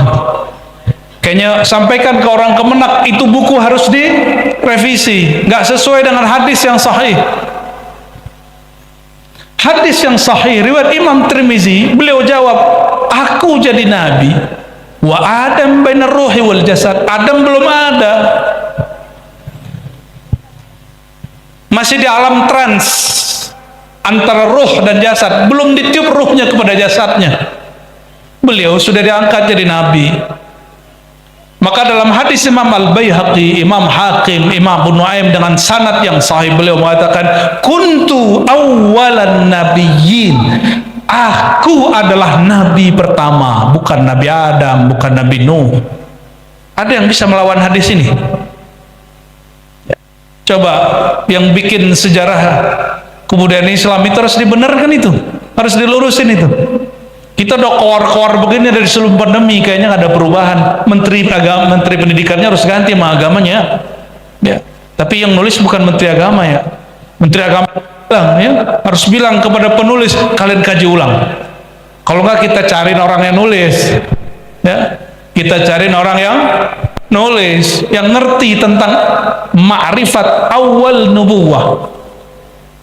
Kayaknya sampaikan ke orang Kemenak, itu buku harus direvisi. Nggak sesuai dengan hadis yang sahih. Hadis yang sahih riwayat Imam Tirmizi, beliau jawab, aku jadi nabi. Wa Adam bainar ruhi wal jasad. Adam belum ada. Masih di alam trans antara ruh dan jasad, belum ditiup ruhnya kepada jasadnya. Beliau sudah diangkat jadi nabi. Maka dalam hadis Imam Al-Baihaqi, Imam Hakim, Imam Abu Nuaim dengan sanad yang sahih, beliau mengatakan, kuntu awwalan nabiyyin. Aku adalah nabi pertama, bukan Nabi Adam, bukan Nabi Nuh. Ada yang bisa melawan hadis ini? Coba yang bikin sejarah kebudayaan Islam itu harus dibenarkan, itu harus dilurusin itu. Kita udah koar-koar begini dari sebelum pandemi, kayaknya nggak ada perubahan. Menteri agama, menteri pendidikannya harus ganti sama agamanya, ya. Tapi yang nulis bukan menteri agama ya. Menteri agama bilang, ya, harus bilang kepada penulis, kalian kaji ulang. Kalau nggak kita cariin orang yang nulis, ya. Kita cariin orang yang nulis, yang ngerti tentang ma'rifat awal nubuwah,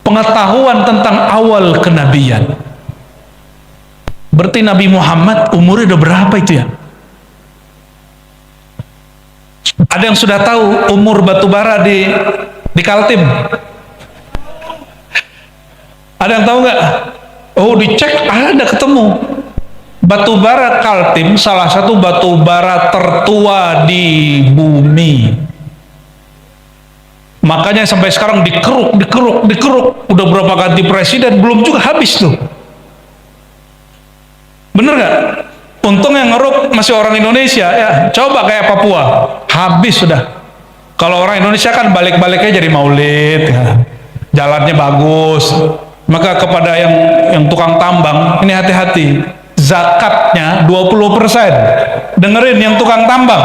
pengetahuan tentang awal kenabian. Berarti Nabi Muhammad umurnya udah berapa itu ya? Ada yang sudah tahu umur batu bara di Kaltim? Ada yang tahu nggak? Oh, dicek ada, ketemu. Batu bara Kaltim salah satu batu bara tertua di bumi. Makanya sampai sekarang dikeruk. Udah berapa ganti presiden belum juga habis tuh. Bener nggak? Untung yang ngeruk masih orang Indonesia ya. Coba kayak Papua, habis sudah. Kalau orang Indonesia kan balik-baliknya jadi maulid, ya. Jalannya bagus. Maka kepada yang tukang tambang, ini hati-hati. Zakatnya 20%. Dengerin yang tukang tambang,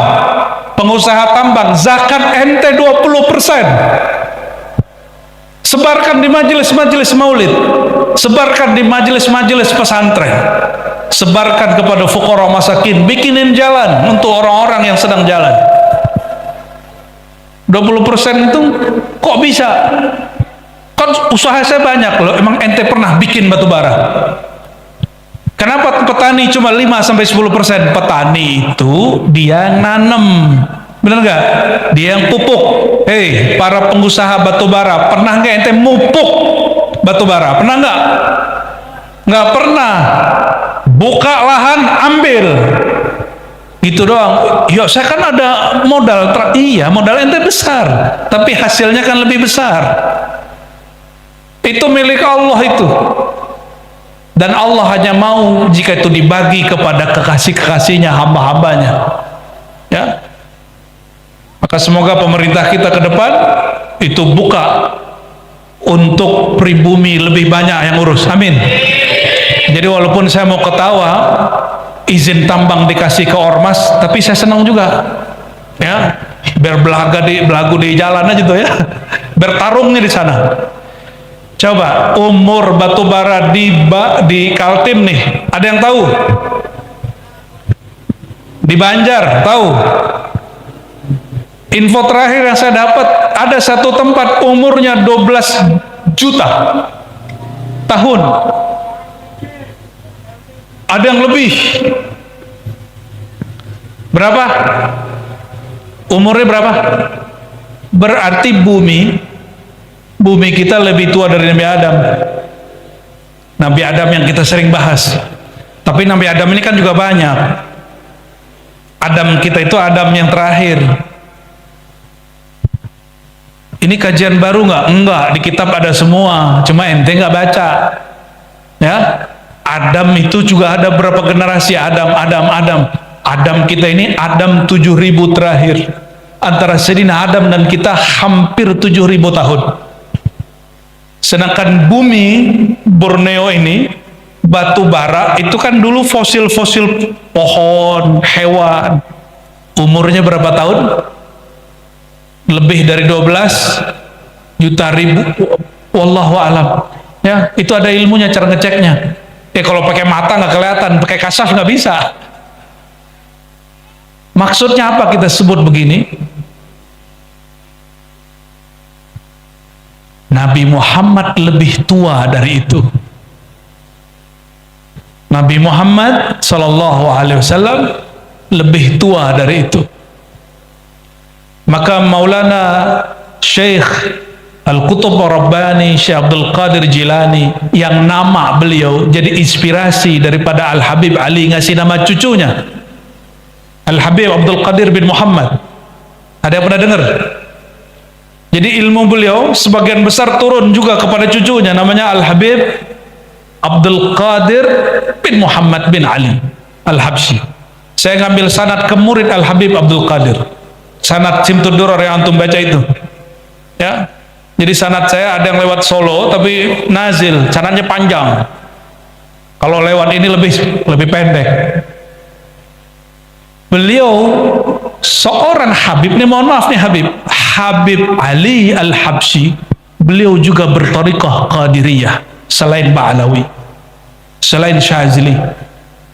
pengusaha tambang, zakat ente 20%. Sebarkan di majelis-majelis maulid, sebarkan di majelis-majelis pesantren, sebarkan kepada fuqara masakin, bikinin jalan untuk orang-orang yang sedang jalan. 20% itu kok bisa? Kan usaha saya banyak loh. Emang ente pernah bikin batu bara? Kenapa petani cuma 5-10%? Petani itu dia nanam, bener nggak? Dia yang pupuk. Hei, para pengusaha batu bara, pernah nggak ente mupuk batu bara? Pernah nggak? Nggak pernah. Buka lahan, ambil, gitu doang. Ya saya kan ada modal. Iya, modal ente besar, tapi hasilnya kan lebih besar. Itu milik Allah itu. Dan Allah hanya mau jika itu dibagi kepada kekasih-kekasihnya, hamba-hambanya, ya. Maka semoga pemerintah kita ke depan itu buka untuk pribumi lebih banyak yang urus, amin. Jadi walaupun saya mau ketawa, izin tambang dikasih ke ormas, tapi saya senang juga, ya, biar belagu di jalan aja tuh ya, bertarungnya di sana. Coba umur batu bara di Kaltim nih, ada yang tahu? Di Banjar tahu? Info terakhir yang saya dapat, ada satu tempat umurnya 12 juta tahun. Ada yang lebih. Berapa? Umurnya berapa? Berarti bumi kita lebih tua dari Nabi Adam. Nabi Adam yang kita sering bahas. Tapi Nabi Adam ini kan juga banyak. Adam kita itu Adam yang terakhir. Ini kajian baru nggak? Enggak, di kitab ada semua, cuma ente nggak baca. Ya, Adam itu juga ada berapa generasi Adam. Adam kita ini Adam 7.000 terakhir. Antara Sayyidina Adam dan kita hampir 7.000 tahun. Sedangkan bumi Borneo ini, batu bara itu kan dulu fosil-fosil pohon, hewan. Umurnya berapa tahun? Lebih dari 12 juta ribu. Wallahu alam. Ya, itu ada ilmunya cara ngeceknya. Ya kalau pakai mata nggak kelihatan, pakai kasaf nggak bisa. Maksudnya apa kita sebut begini? Nabi Muhammad lebih tua dari itu. Nabi Muhammad sallallahu alaihi wasallam lebih tua dari itu. Maka Maulana Syekh Al-Qutub Rabbani Syekh Abdul Qadir Jilani, yang nama beliau jadi inspirasi daripada Al-Habib Ali, ngasih nama cucunya Al-Habib Abdul Qadir bin Muhammad. Ada yang pernah dengar? Jadi ilmu beliau sebagian besar turun juga kepada cucunya, namanya Al-Habib Abdul Qadir bin Muhammad bin Ali Al-Habsyi. Saya ngambil sanad ke murid Al-Habib Abdul Qadir, sanad Simtud Duror yang antum baca itu, ya. Jadi sanad saya ada yang lewat Solo tapi nazil, sanadnya panjang. Kalau lewat ini lebih pendek. Beliau seorang Habib, nih mohon maaf nih Habib Ali Al-Habsyi, beliau juga berthariqah Qadiriyah selain Ba'alawi, selain Syazili.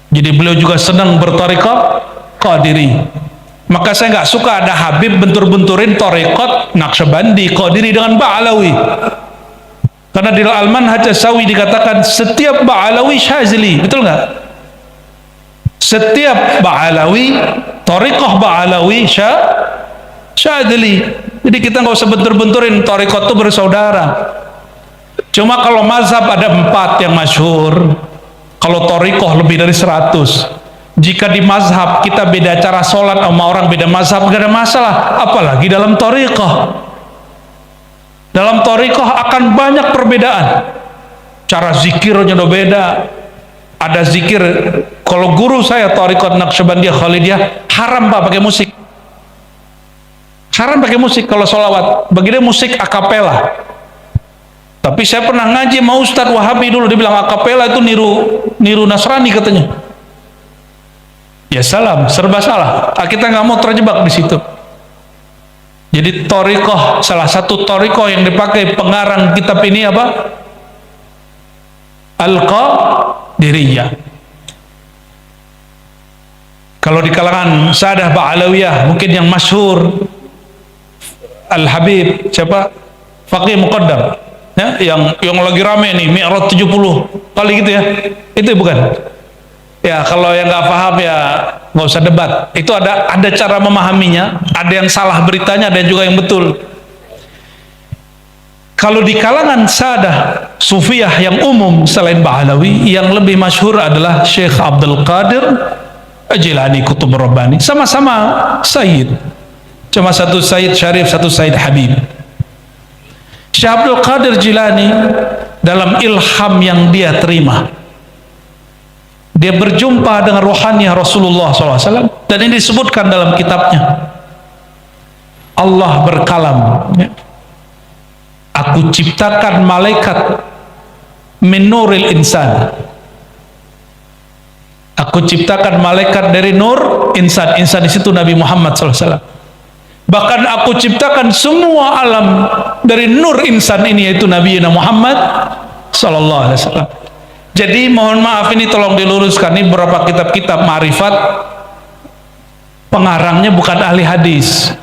Jadi beliau juga senang berthariqah Qadiri. Maka saya nggak suka ada Habib bentur-benturin thariqat Naqsyabandi, Qadiri dengan Ba'alawi. Karena di Al-Manhaj As-Sawi dikatakan setiap Ba'alawi Syazili, betul nggak? Setiap Ba'alawi, thariqah Ba'alawi Syadzili. Jadi kita nggak usah bentur-benturin, thariqat itu bersaudara. Cuma kalau mazhab ada 4 yang masyhur, kalau thariqah lebih dari 100. Jika di mazhab kita beda cara sholat sama orang beda mazhab, gak ada masalah. Apalagi dalam thariqah. Dalam thariqah akan banyak perbedaan. Cara zikirnya udah beda. Ada zikir, kalau guru saya thariqat Naqsyabandiyah Khalidiyah, haram pak pakai musik. Haram pakai musik kalau sholawat. Bagi dia musik akapela. Tapi saya pernah ngaji sama Ustadz Wahabi dulu, dia bilang akapela itu niru Nasrani katanya. Ya salam, serba salah. Kita nggak mau terjebak di situ. Jadi thariqah, salah satu thariqah yang dipakai pengarang kitab ini apa? Al-Qadiriyah. Kalau di kalangan Sadah Ba'alawiyah mungkin yang masyhur Al-Habib siapa? Faqih Muqaddam, ya, yang lagi rame nih Mi'raj 70 kali gitu ya. Itu bukan. Ya kalau yang nggak paham ya nggak usah debat. Itu ada cara memahaminya. Ada yang salah beritanya, ada juga yang betul. Kalau di kalangan Sadah Sufiyah yang umum selain Ba'alawi, yang lebih masyhur adalah Syekh Abdul Qadir Jilani Qutub Rabbani. Sama-sama Sayyid, cuma satu Sayyid Syarif, satu Sayyid Habib. Syekh Abdul Qadir Jilani dalam ilham yang dia terima, dia berjumpa dengan rohaniah Rasulullah SAW, dan ini disebutkan dalam kitabnya. Allah berkalam, ya, aku ciptakan malaikat min nuril insan. Aku ciptakan malaikat dari nur insan. Insan di situ Nabi Muhammad SAW. Bahkan aku ciptakan semua alam dari nur insan ini, yaitu Nabi Muhammad SAW. Jadi mohon maaf ini tolong diluruskan, ini beberapa kitab-kitab ma'rifat pengarangnya bukan ahli hadis,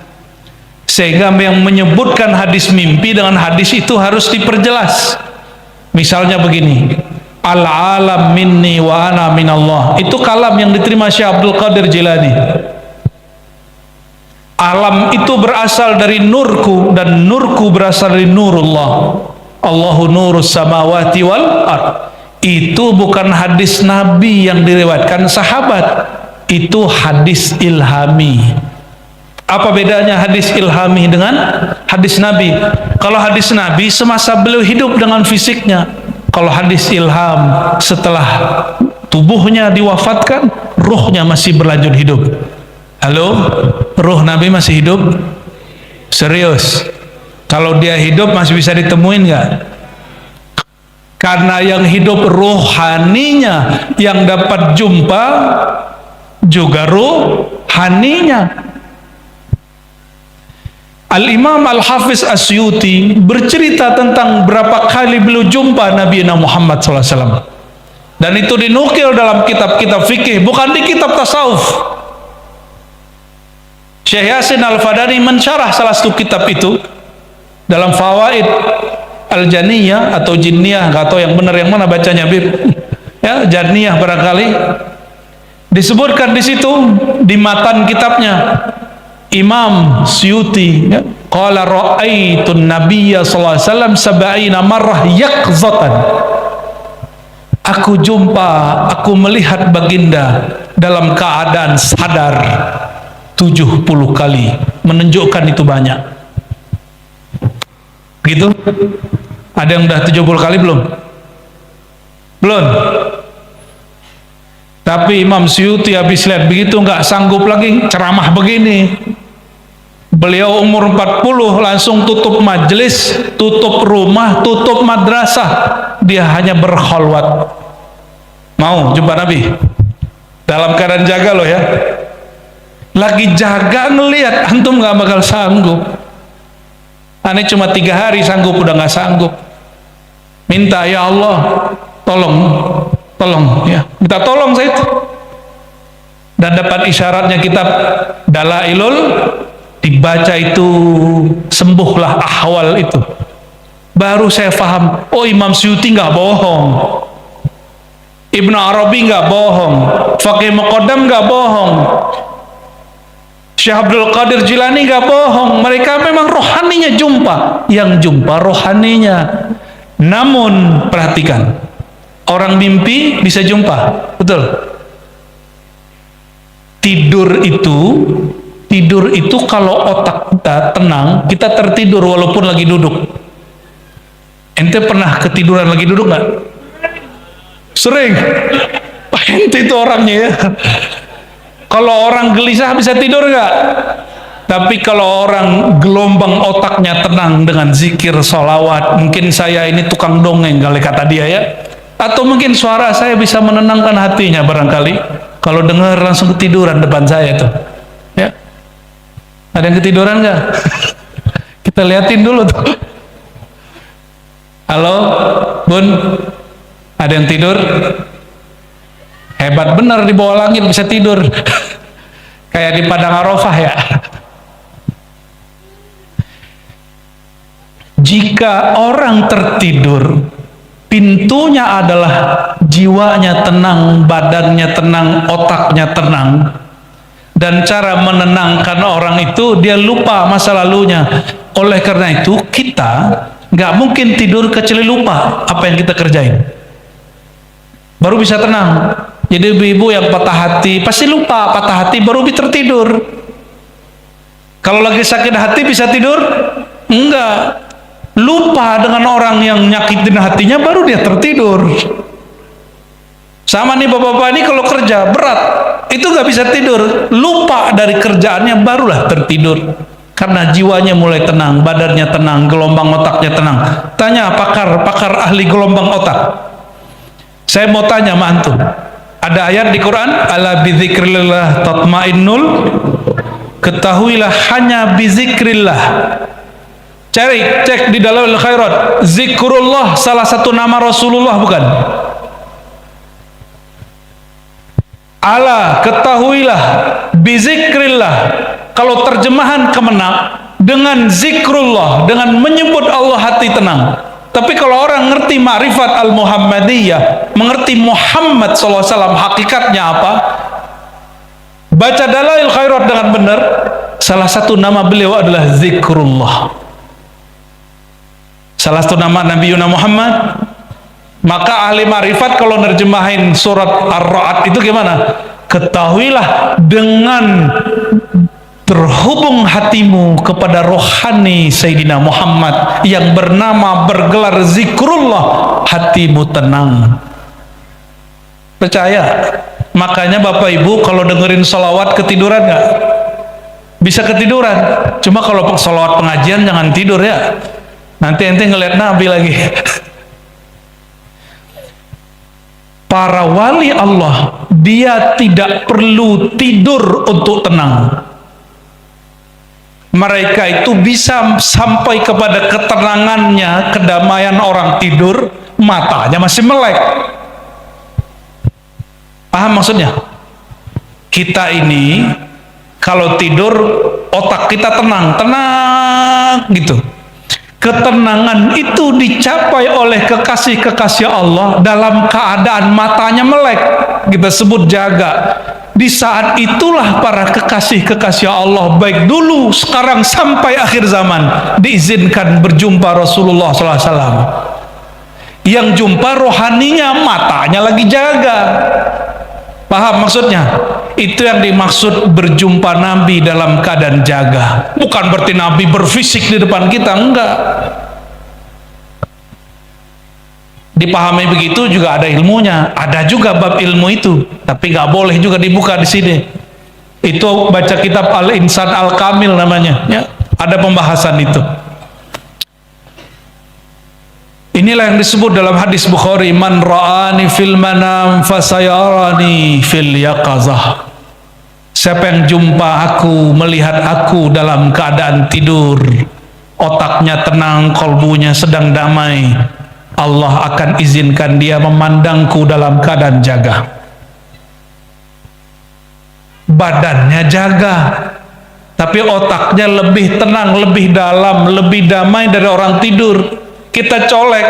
sehingga yang menyebutkan hadis mimpi dengan hadis itu harus diperjelas. Misalnya begini, al-alam minni wa ana minallah, itu kalam yang diterima Syekh Abdul Qadir Jilani. Alam itu berasal dari nurku, dan nurku berasal dari nurullah. Allahu nurus samawati wal ard. Itu bukan hadis Nabi yang diriwayatkan sahabat, itu hadis ilhami. Apa bedanya hadis ilhami dengan hadis Nabi? Kalau hadis Nabi semasa beliau hidup dengan fisiknya. Kalau hadis ilham setelah tubuhnya diwafatkan, ruhnya masih berlanjut hidup. Halo? Ruh Nabi masih hidup? Serius? Kalau dia hidup masih bisa ditemuin nggak? Karena yang hidup rohaninya, yang dapat jumpa juga rohaninya. Al-Imam Al-Hafiz Asyuti bercerita tentang berapa kali beliau jumpa Nabi Muhammad SAW. Dan itu dinukil dalam kitab-kitab fikih, bukan di kitab tasawuf. Syekh Yasin Al-Fadani mensyarah salah satu kitab itu dalam Fawaid Al-Janiyah atau Jinniyah, nggak tahu yang benar yang mana bacanya, ya, Janiyah barangkali. Disebutkan di situ di matan kitabnya Imam Suyuti, ya, qala ra'aitun nabiyya sallallahu alaihi wasallam sab'ina marrah yaqzatan. Aku melihat baginda dalam keadaan sadar 70 kali, menunjukkan itu banyak. Gitu? Ada yang udah 70 kali belum? Belum. Tapi Imam Suyuti habis lihat begitu nggak sanggup lagi ceramah begini. Beliau umur 40 langsung tutup majelis, tutup rumah, tutup madrasah. Dia hanya berkholwat. Mau jumpa Nabi? Dalam keadaan jaga loh ya. Lagi jaga ngelihat, antum nggak bakal sanggup. Aneh cuma 3 hari sanggup, udah nggak sanggup. Minta, ya Allah, tolong ya, minta tolong saya itu. Dan dapat isyaratnya kitab Dalailul, dibaca itu sembuhlah ahwal itu. Baru saya paham, oh Imam Suyuti nggak bohong, Ibnu Arabi nggak bohong, Faqih Muqaddam nggak bohong, Syekh Abdul Qadir Jilani nggak bohong. Mereka memang rohaninya jumpa, yang jumpa rohaninya. Namun perhatikan, orang mimpi bisa jumpa, betul? Tidur itu kalau otak kita tenang, kita tertidur walaupun lagi duduk. Ente pernah ketiduran lagi duduk nggak? Sering. Ente itu orangnya ya. Kalau orang gelisah bisa tidur nggak? Tapi kalau orang gelombang otaknya tenang dengan zikir, sholawat, mungkin saya ini tukang dongeng kali kata dia ya. Atau mungkin suara saya bisa menenangkan hatinya barangkali. Kalau dengar langsung ketiduran depan saya tuh. Ya. Ada yang ketiduran nggak? Kita liatin dulu tuh. Halo, Bun. Ada yang tidur? Hebat benar, di bawah langit bisa tidur. Kayak di Padang Arafah ya. Jika orang tertidur, pintunya adalah jiwanya tenang, badannya tenang, otaknya tenang. Dan cara menenangkan orang itu, dia lupa masa lalunya. Oleh karena itu, kita nggak mungkin tidur kecuali lupa apa yang kita kerjain. Baru bisa tenang. Jadi ibu-ibu yang patah hati, pasti lupa patah hati baru bisa tertidur. Kalau lagi sakit hati bisa tidur? Enggak. Lupa dengan orang yang nyakitin hatinya baru dia tertidur. Sama nih bapak-bapak ini kalau kerja berat, itu nggak bisa tidur. Lupa dari kerjaannya barulah tertidur. Karena jiwanya mulai tenang, badannya tenang, gelombang otaknya tenang. Tanya pakar ahli gelombang otak. Saya mau tanya sama antum. Ada ayat di Quran, ala bizikrillah tatmainnul. Ketahuilah hanya bizikrillah. Cek di Dalailul Khairat, zikrullah salah satu nama Rasulullah bukan? Ala, ketahuilah, bizikrillah. Kalau terjemahan kemenak, dengan zikrullah, dengan menyebut Allah hati tenang. Tapi kalau orang ngerti ma'rifat al-Muhammadiyah, mengerti Muhammad SAW hakikatnya apa, baca Dalailul Khairat dengan benar, salah satu nama beliau adalah zikrullah. Salah satu nama Nabi Muhammad. Maka ahli marifat kalau nerjemahin surat Ar-Ra'd itu gimana? Ketahuilah dengan terhubung hatimu kepada rohani Sayyidina Muhammad yang bernama bergelar zikrullah, hatimu tenang. Percaya. Makanya Bapak Ibu kalau dengerin salawat ketiduran nggak? Bisa ketiduran. Cuma kalau salawat pengajian jangan tidur ya. Nanti ente ngeliat Nabi lagi. Para wali Allah, dia tidak perlu tidur untuk tenang. Mereka itu bisa sampai kepada ketenangannya, kedamaian orang tidur, matanya masih melek. Paham maksudnya? Kita ini kalau tidur otak kita tenang gitu. Ketenangan itu dicapai oleh kekasih-kekasih Allah dalam keadaan matanya melek. Kita sebut jaga. Di saat itulah para kekasih-kekasih Allah, baik dulu, sekarang, sampai akhir zaman, diizinkan berjumpa Rasulullah SAW. Yang jumpa rohaninya, matanya lagi jaga. Paham maksudnya? Itu yang dimaksud berjumpa Nabi dalam keadaan jaga. Bukan berarti Nabi berfisik di depan kita, enggak. Dipahami begitu juga ada ilmunya, ada juga bab ilmu itu, tapi nggak boleh juga dibuka di sini. Itu baca kitab Al-Insan Al-Kamil namanya, ya. Ada pembahasan itu. Inilah yang disebut dalam hadis Bukhari, man ra'ani fil manam fasayarani fil yaqazah. Siapa yang jumpa aku, melihat aku dalam keadaan tidur, otaknya tenang, kolbunya sedang damai, Allah akan izinkan dia memandangku dalam keadaan jaga. Badannya jaga, tapi otaknya lebih tenang, lebih dalam, lebih damai dari orang tidur. Kita colek,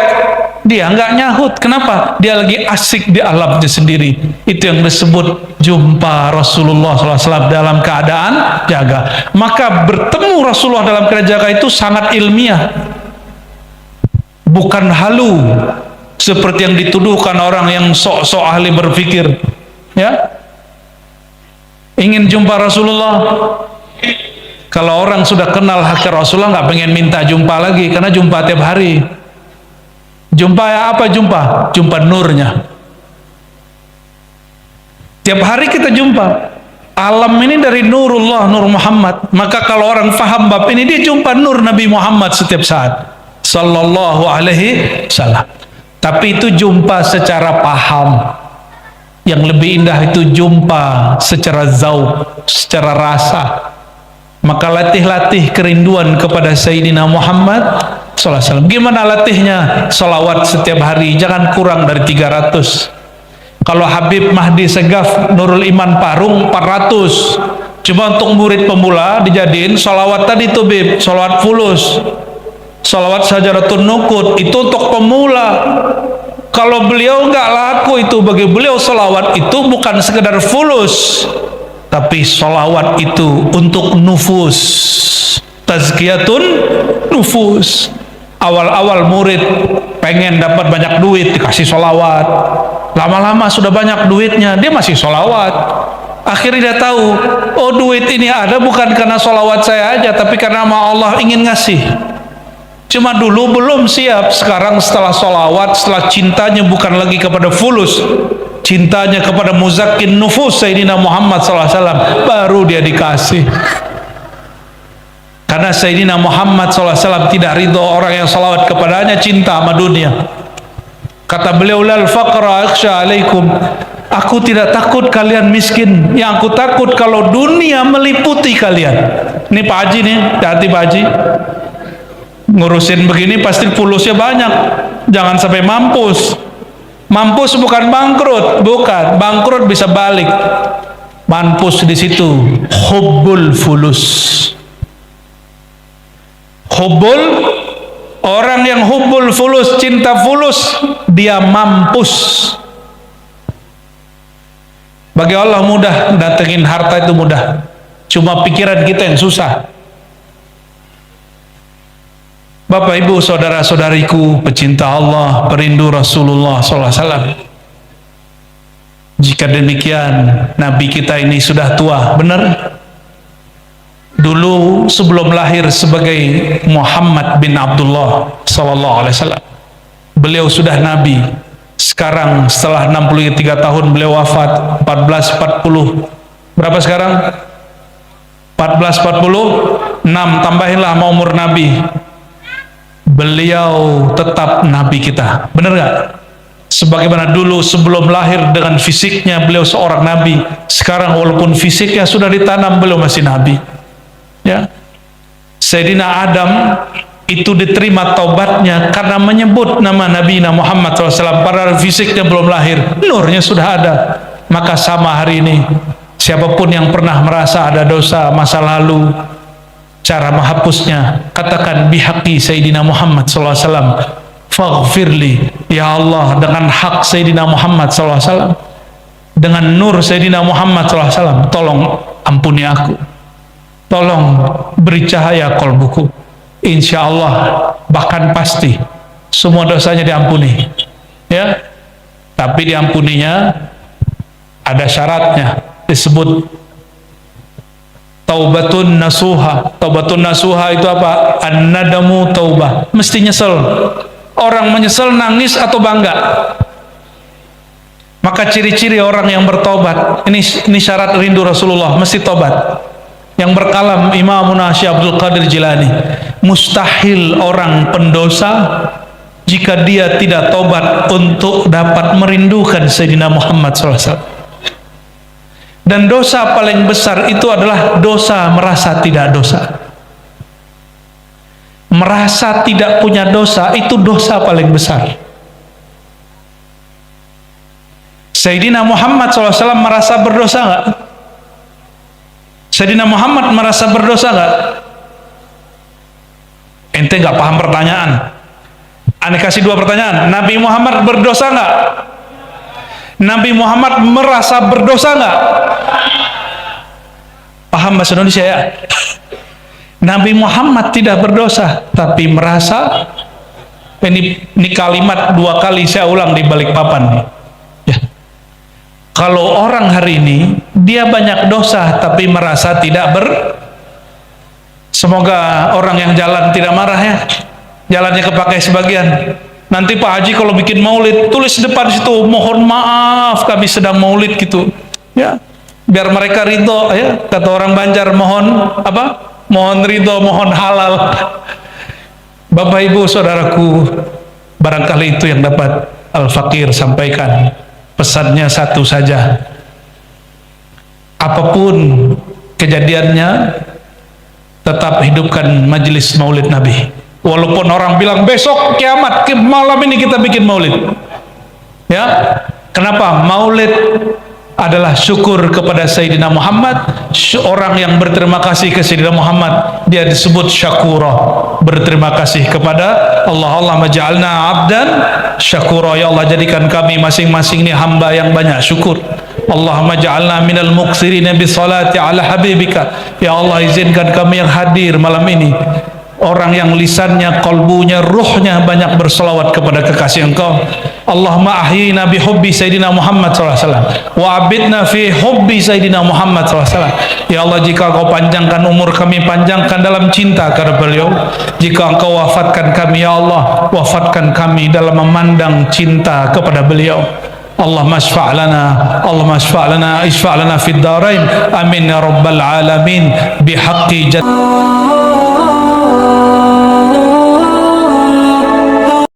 dia nggak nyahut. Kenapa? Dia lagi asik di alamnya sendiri. Itu yang disebut jumpa Rasulullah SAW dalam keadaan jaga. Maka bertemu Rasulullah dalam keadaan jaga itu sangat ilmiah, bukan halu seperti yang dituduhkan orang yang sok-sok ahli berpikir, ya. Ingin jumpa Rasulullah, kalau orang sudah kenal hakikat Rasulullah nggak pengen minta jumpa lagi, karena jumpa tiap hari. Jumpa ya apa jumpa? Jumpa nurnya. Tiap hari kita jumpa. Alam ini dari nurullah, nur Muhammad. Maka kalau orang faham bab ini, dia jumpa nur Nabi Muhammad setiap saat, sallallahu alaihi wasallam. Tapi itu jumpa secara paham. Yang lebih indah itu jumpa secara zauq, secara rasa. Maka latih-latih kerinduan kepada Sayyidina Muhammad sallallahu alaihi wasallam. Gimana latihnya? Salawat setiap hari, jangan kurang dari 300. Kalau Habib Mahdi Segaf Nurul Iman Parung 400. Cuma untuk murid pemula dijadiin salawat tadi tuh Bib, salawat fulus. Salawat Sajaratun Nukut itu untuk pemula. Kalau beliau nggak laku itu, bagi beliau salawat itu bukan sekedar fulus, tapi salawat itu untuk nufus, tazkiyatun nufus. Awal-awal murid pengen dapat banyak duit, dikasih salawat. Lama-lama sudah banyak duitnya, dia masih salawat. Akhirnya dia tahu, oh duit ini ada bukan karena salawat saya aja, tapi karena Allah ingin ngasih. Cuma dulu belum siap. Sekarang setelah sholawat, setelah cintanya bukan lagi kepada fulus, cintanya kepada muzakkin nufus Sayyidina Muhammad SAW, baru dia dikasih. Karena Sayyidina Muhammad SAW tidak ridho orang yang sholawat kepadanya cinta sama dunia. Kata beliau, lal faqra akhsha alaikum, aku tidak takut kalian miskin, yang aku takut kalau dunia meliputi kalian. Ini Pak Haji nih, hati-hati Pak Haji, ngurusin begini pasti fulusnya banyak. Jangan sampai mampus. Mampus bukan bangkrut, bukan. Bangkrut bisa balik. Mampus di situ hubbul fulus. Hubbul, orang yang hubbul fulus, cinta fulus, dia mampus. Bagi Allah mudah datengin harta, itu mudah. Cuma pikiran kita yang susah. Bapak Ibu saudara-saudariku pecinta Allah, perindu Rasulullah SAW, jika demikian Nabi kita ini sudah tua, benar? dulu sebelum lahir sebagai Muhammad bin Abdullah sallallahu alaihi wasallam, beliau sudah nabi. Sekarang setelah 63 tahun beliau wafat 1440. Berapa sekarang? 1446, tambahinlah sama umur nabi. Beliau tetap nabi kita. Benar gak? Sebagaimana dulu sebelum lahir dengan fisiknya beliau seorang nabi, sekarang walaupun fisiknya sudah ditanam beliau masih nabi. Ya, Sayyidina Adam itu diterima taubatnya karena menyebut nama Nabi Muhammad SAW, padahal fisiknya belum lahir, nurnya sudah ada. Maka sama hari ini, siapapun yang pernah merasa ada dosa masa lalu, cara menghapusnya, katakan bihaqi Sayyidina Muhammad SAW, faghfirli, ya Allah, dengan hak Sayyidina Muhammad SAW, dengan nur Sayyidina Muhammad SAW, tolong ampuni aku, tolong beri cahaya kolbuku. Insya Allah, bahkan pasti semua dosanya diampuni, ya. Tapi diampuninya ada syaratnya, disebut taubatun nasuha. Taubatun nasuha itu apa? An-nadamu taubah, mesti nyesel. Orang menyesal nangis atau bangga. Maka ciri-ciri orang yang bertobat, ini syarat rindu Rasulullah, mesti tobat. Yang berkalam Imamuna Syekh Abdul Qadir Jilani, mustahil orang pendosa jika dia tidak tobat untuk dapat merindukan Sayyidina Muhammad SAW. Dan dosa paling besar itu adalah dosa merasa tidak dosa. Merasa tidak punya dosa itu dosa paling besar. Sayyidina Muhammad SAW merasa berdosa nggak? Sayyidina Muhammad merasa berdosa nggak? Ente nggak paham pertanyaan. Aneh kasih dua pertanyaan. Nabi Muhammad berdosa nggak? Nabi Muhammad merasa berdosa nggak? Paham bahasa Indonesia ya? Nabi Muhammad tidak berdosa, tapi merasa. Ini kalimat dua kali saya ulang di balik papan nih. Ya. Kalau orang hari ini dia banyak dosa tapi merasa tidak semoga orang yang jalan tidak marah ya, jalannya kepakai sebagian. Nanti Pak Haji kalau bikin maulid tulis depan situ, mohon maaf kami sedang maulid gitu ya, biar mereka ridho ya. Kata orang Banjar, mohon apa? Mohon ridho, mohon halal. Bapak Ibu saudaraku, barangkali itu yang dapat Al-Fakir sampaikan. Pesannya satu saja, apapun kejadiannya tetap hidupkan majelis maulid Nabi. Walaupun orang bilang besok kiamat, malam ini kita bikin maulid ya. Kenapa? Maulid adalah syukur kepada Sayyidina Muhammad. Orang yang berterima kasih ke Sayyidina Muhammad, dia disebut syakura, berterima kasih kepada Allah. Allah maj'alna abdan syakura, ya Allah jadikan kami masing-masing ini hamba yang banyak syukur. Allahumma ja'alna minal muqsirina bisalati ala habibika, ya Allah izinkan kami yang hadir malam ini orang yang lisannya, kalbunya, ruhnya banyak berselawat kepada kekasih Engkau. Allahumma ahyina bihubbi Sayyidina Muhammad SAW wa abidna fi hubbi Sayyidina Muhammad SAW. Ya Allah, jika Engkau panjangkan umur kami, panjangkan dalam cinta kepada beliau. Jika Engkau wafatkan kami, ya Allah, wafatkan kami dalam memandang cinta kepada beliau. Allahumma syfa' lana, Allahumma syfa' lana, isfa' lana fid darain, amin ya rabbal alamin, bihaqqi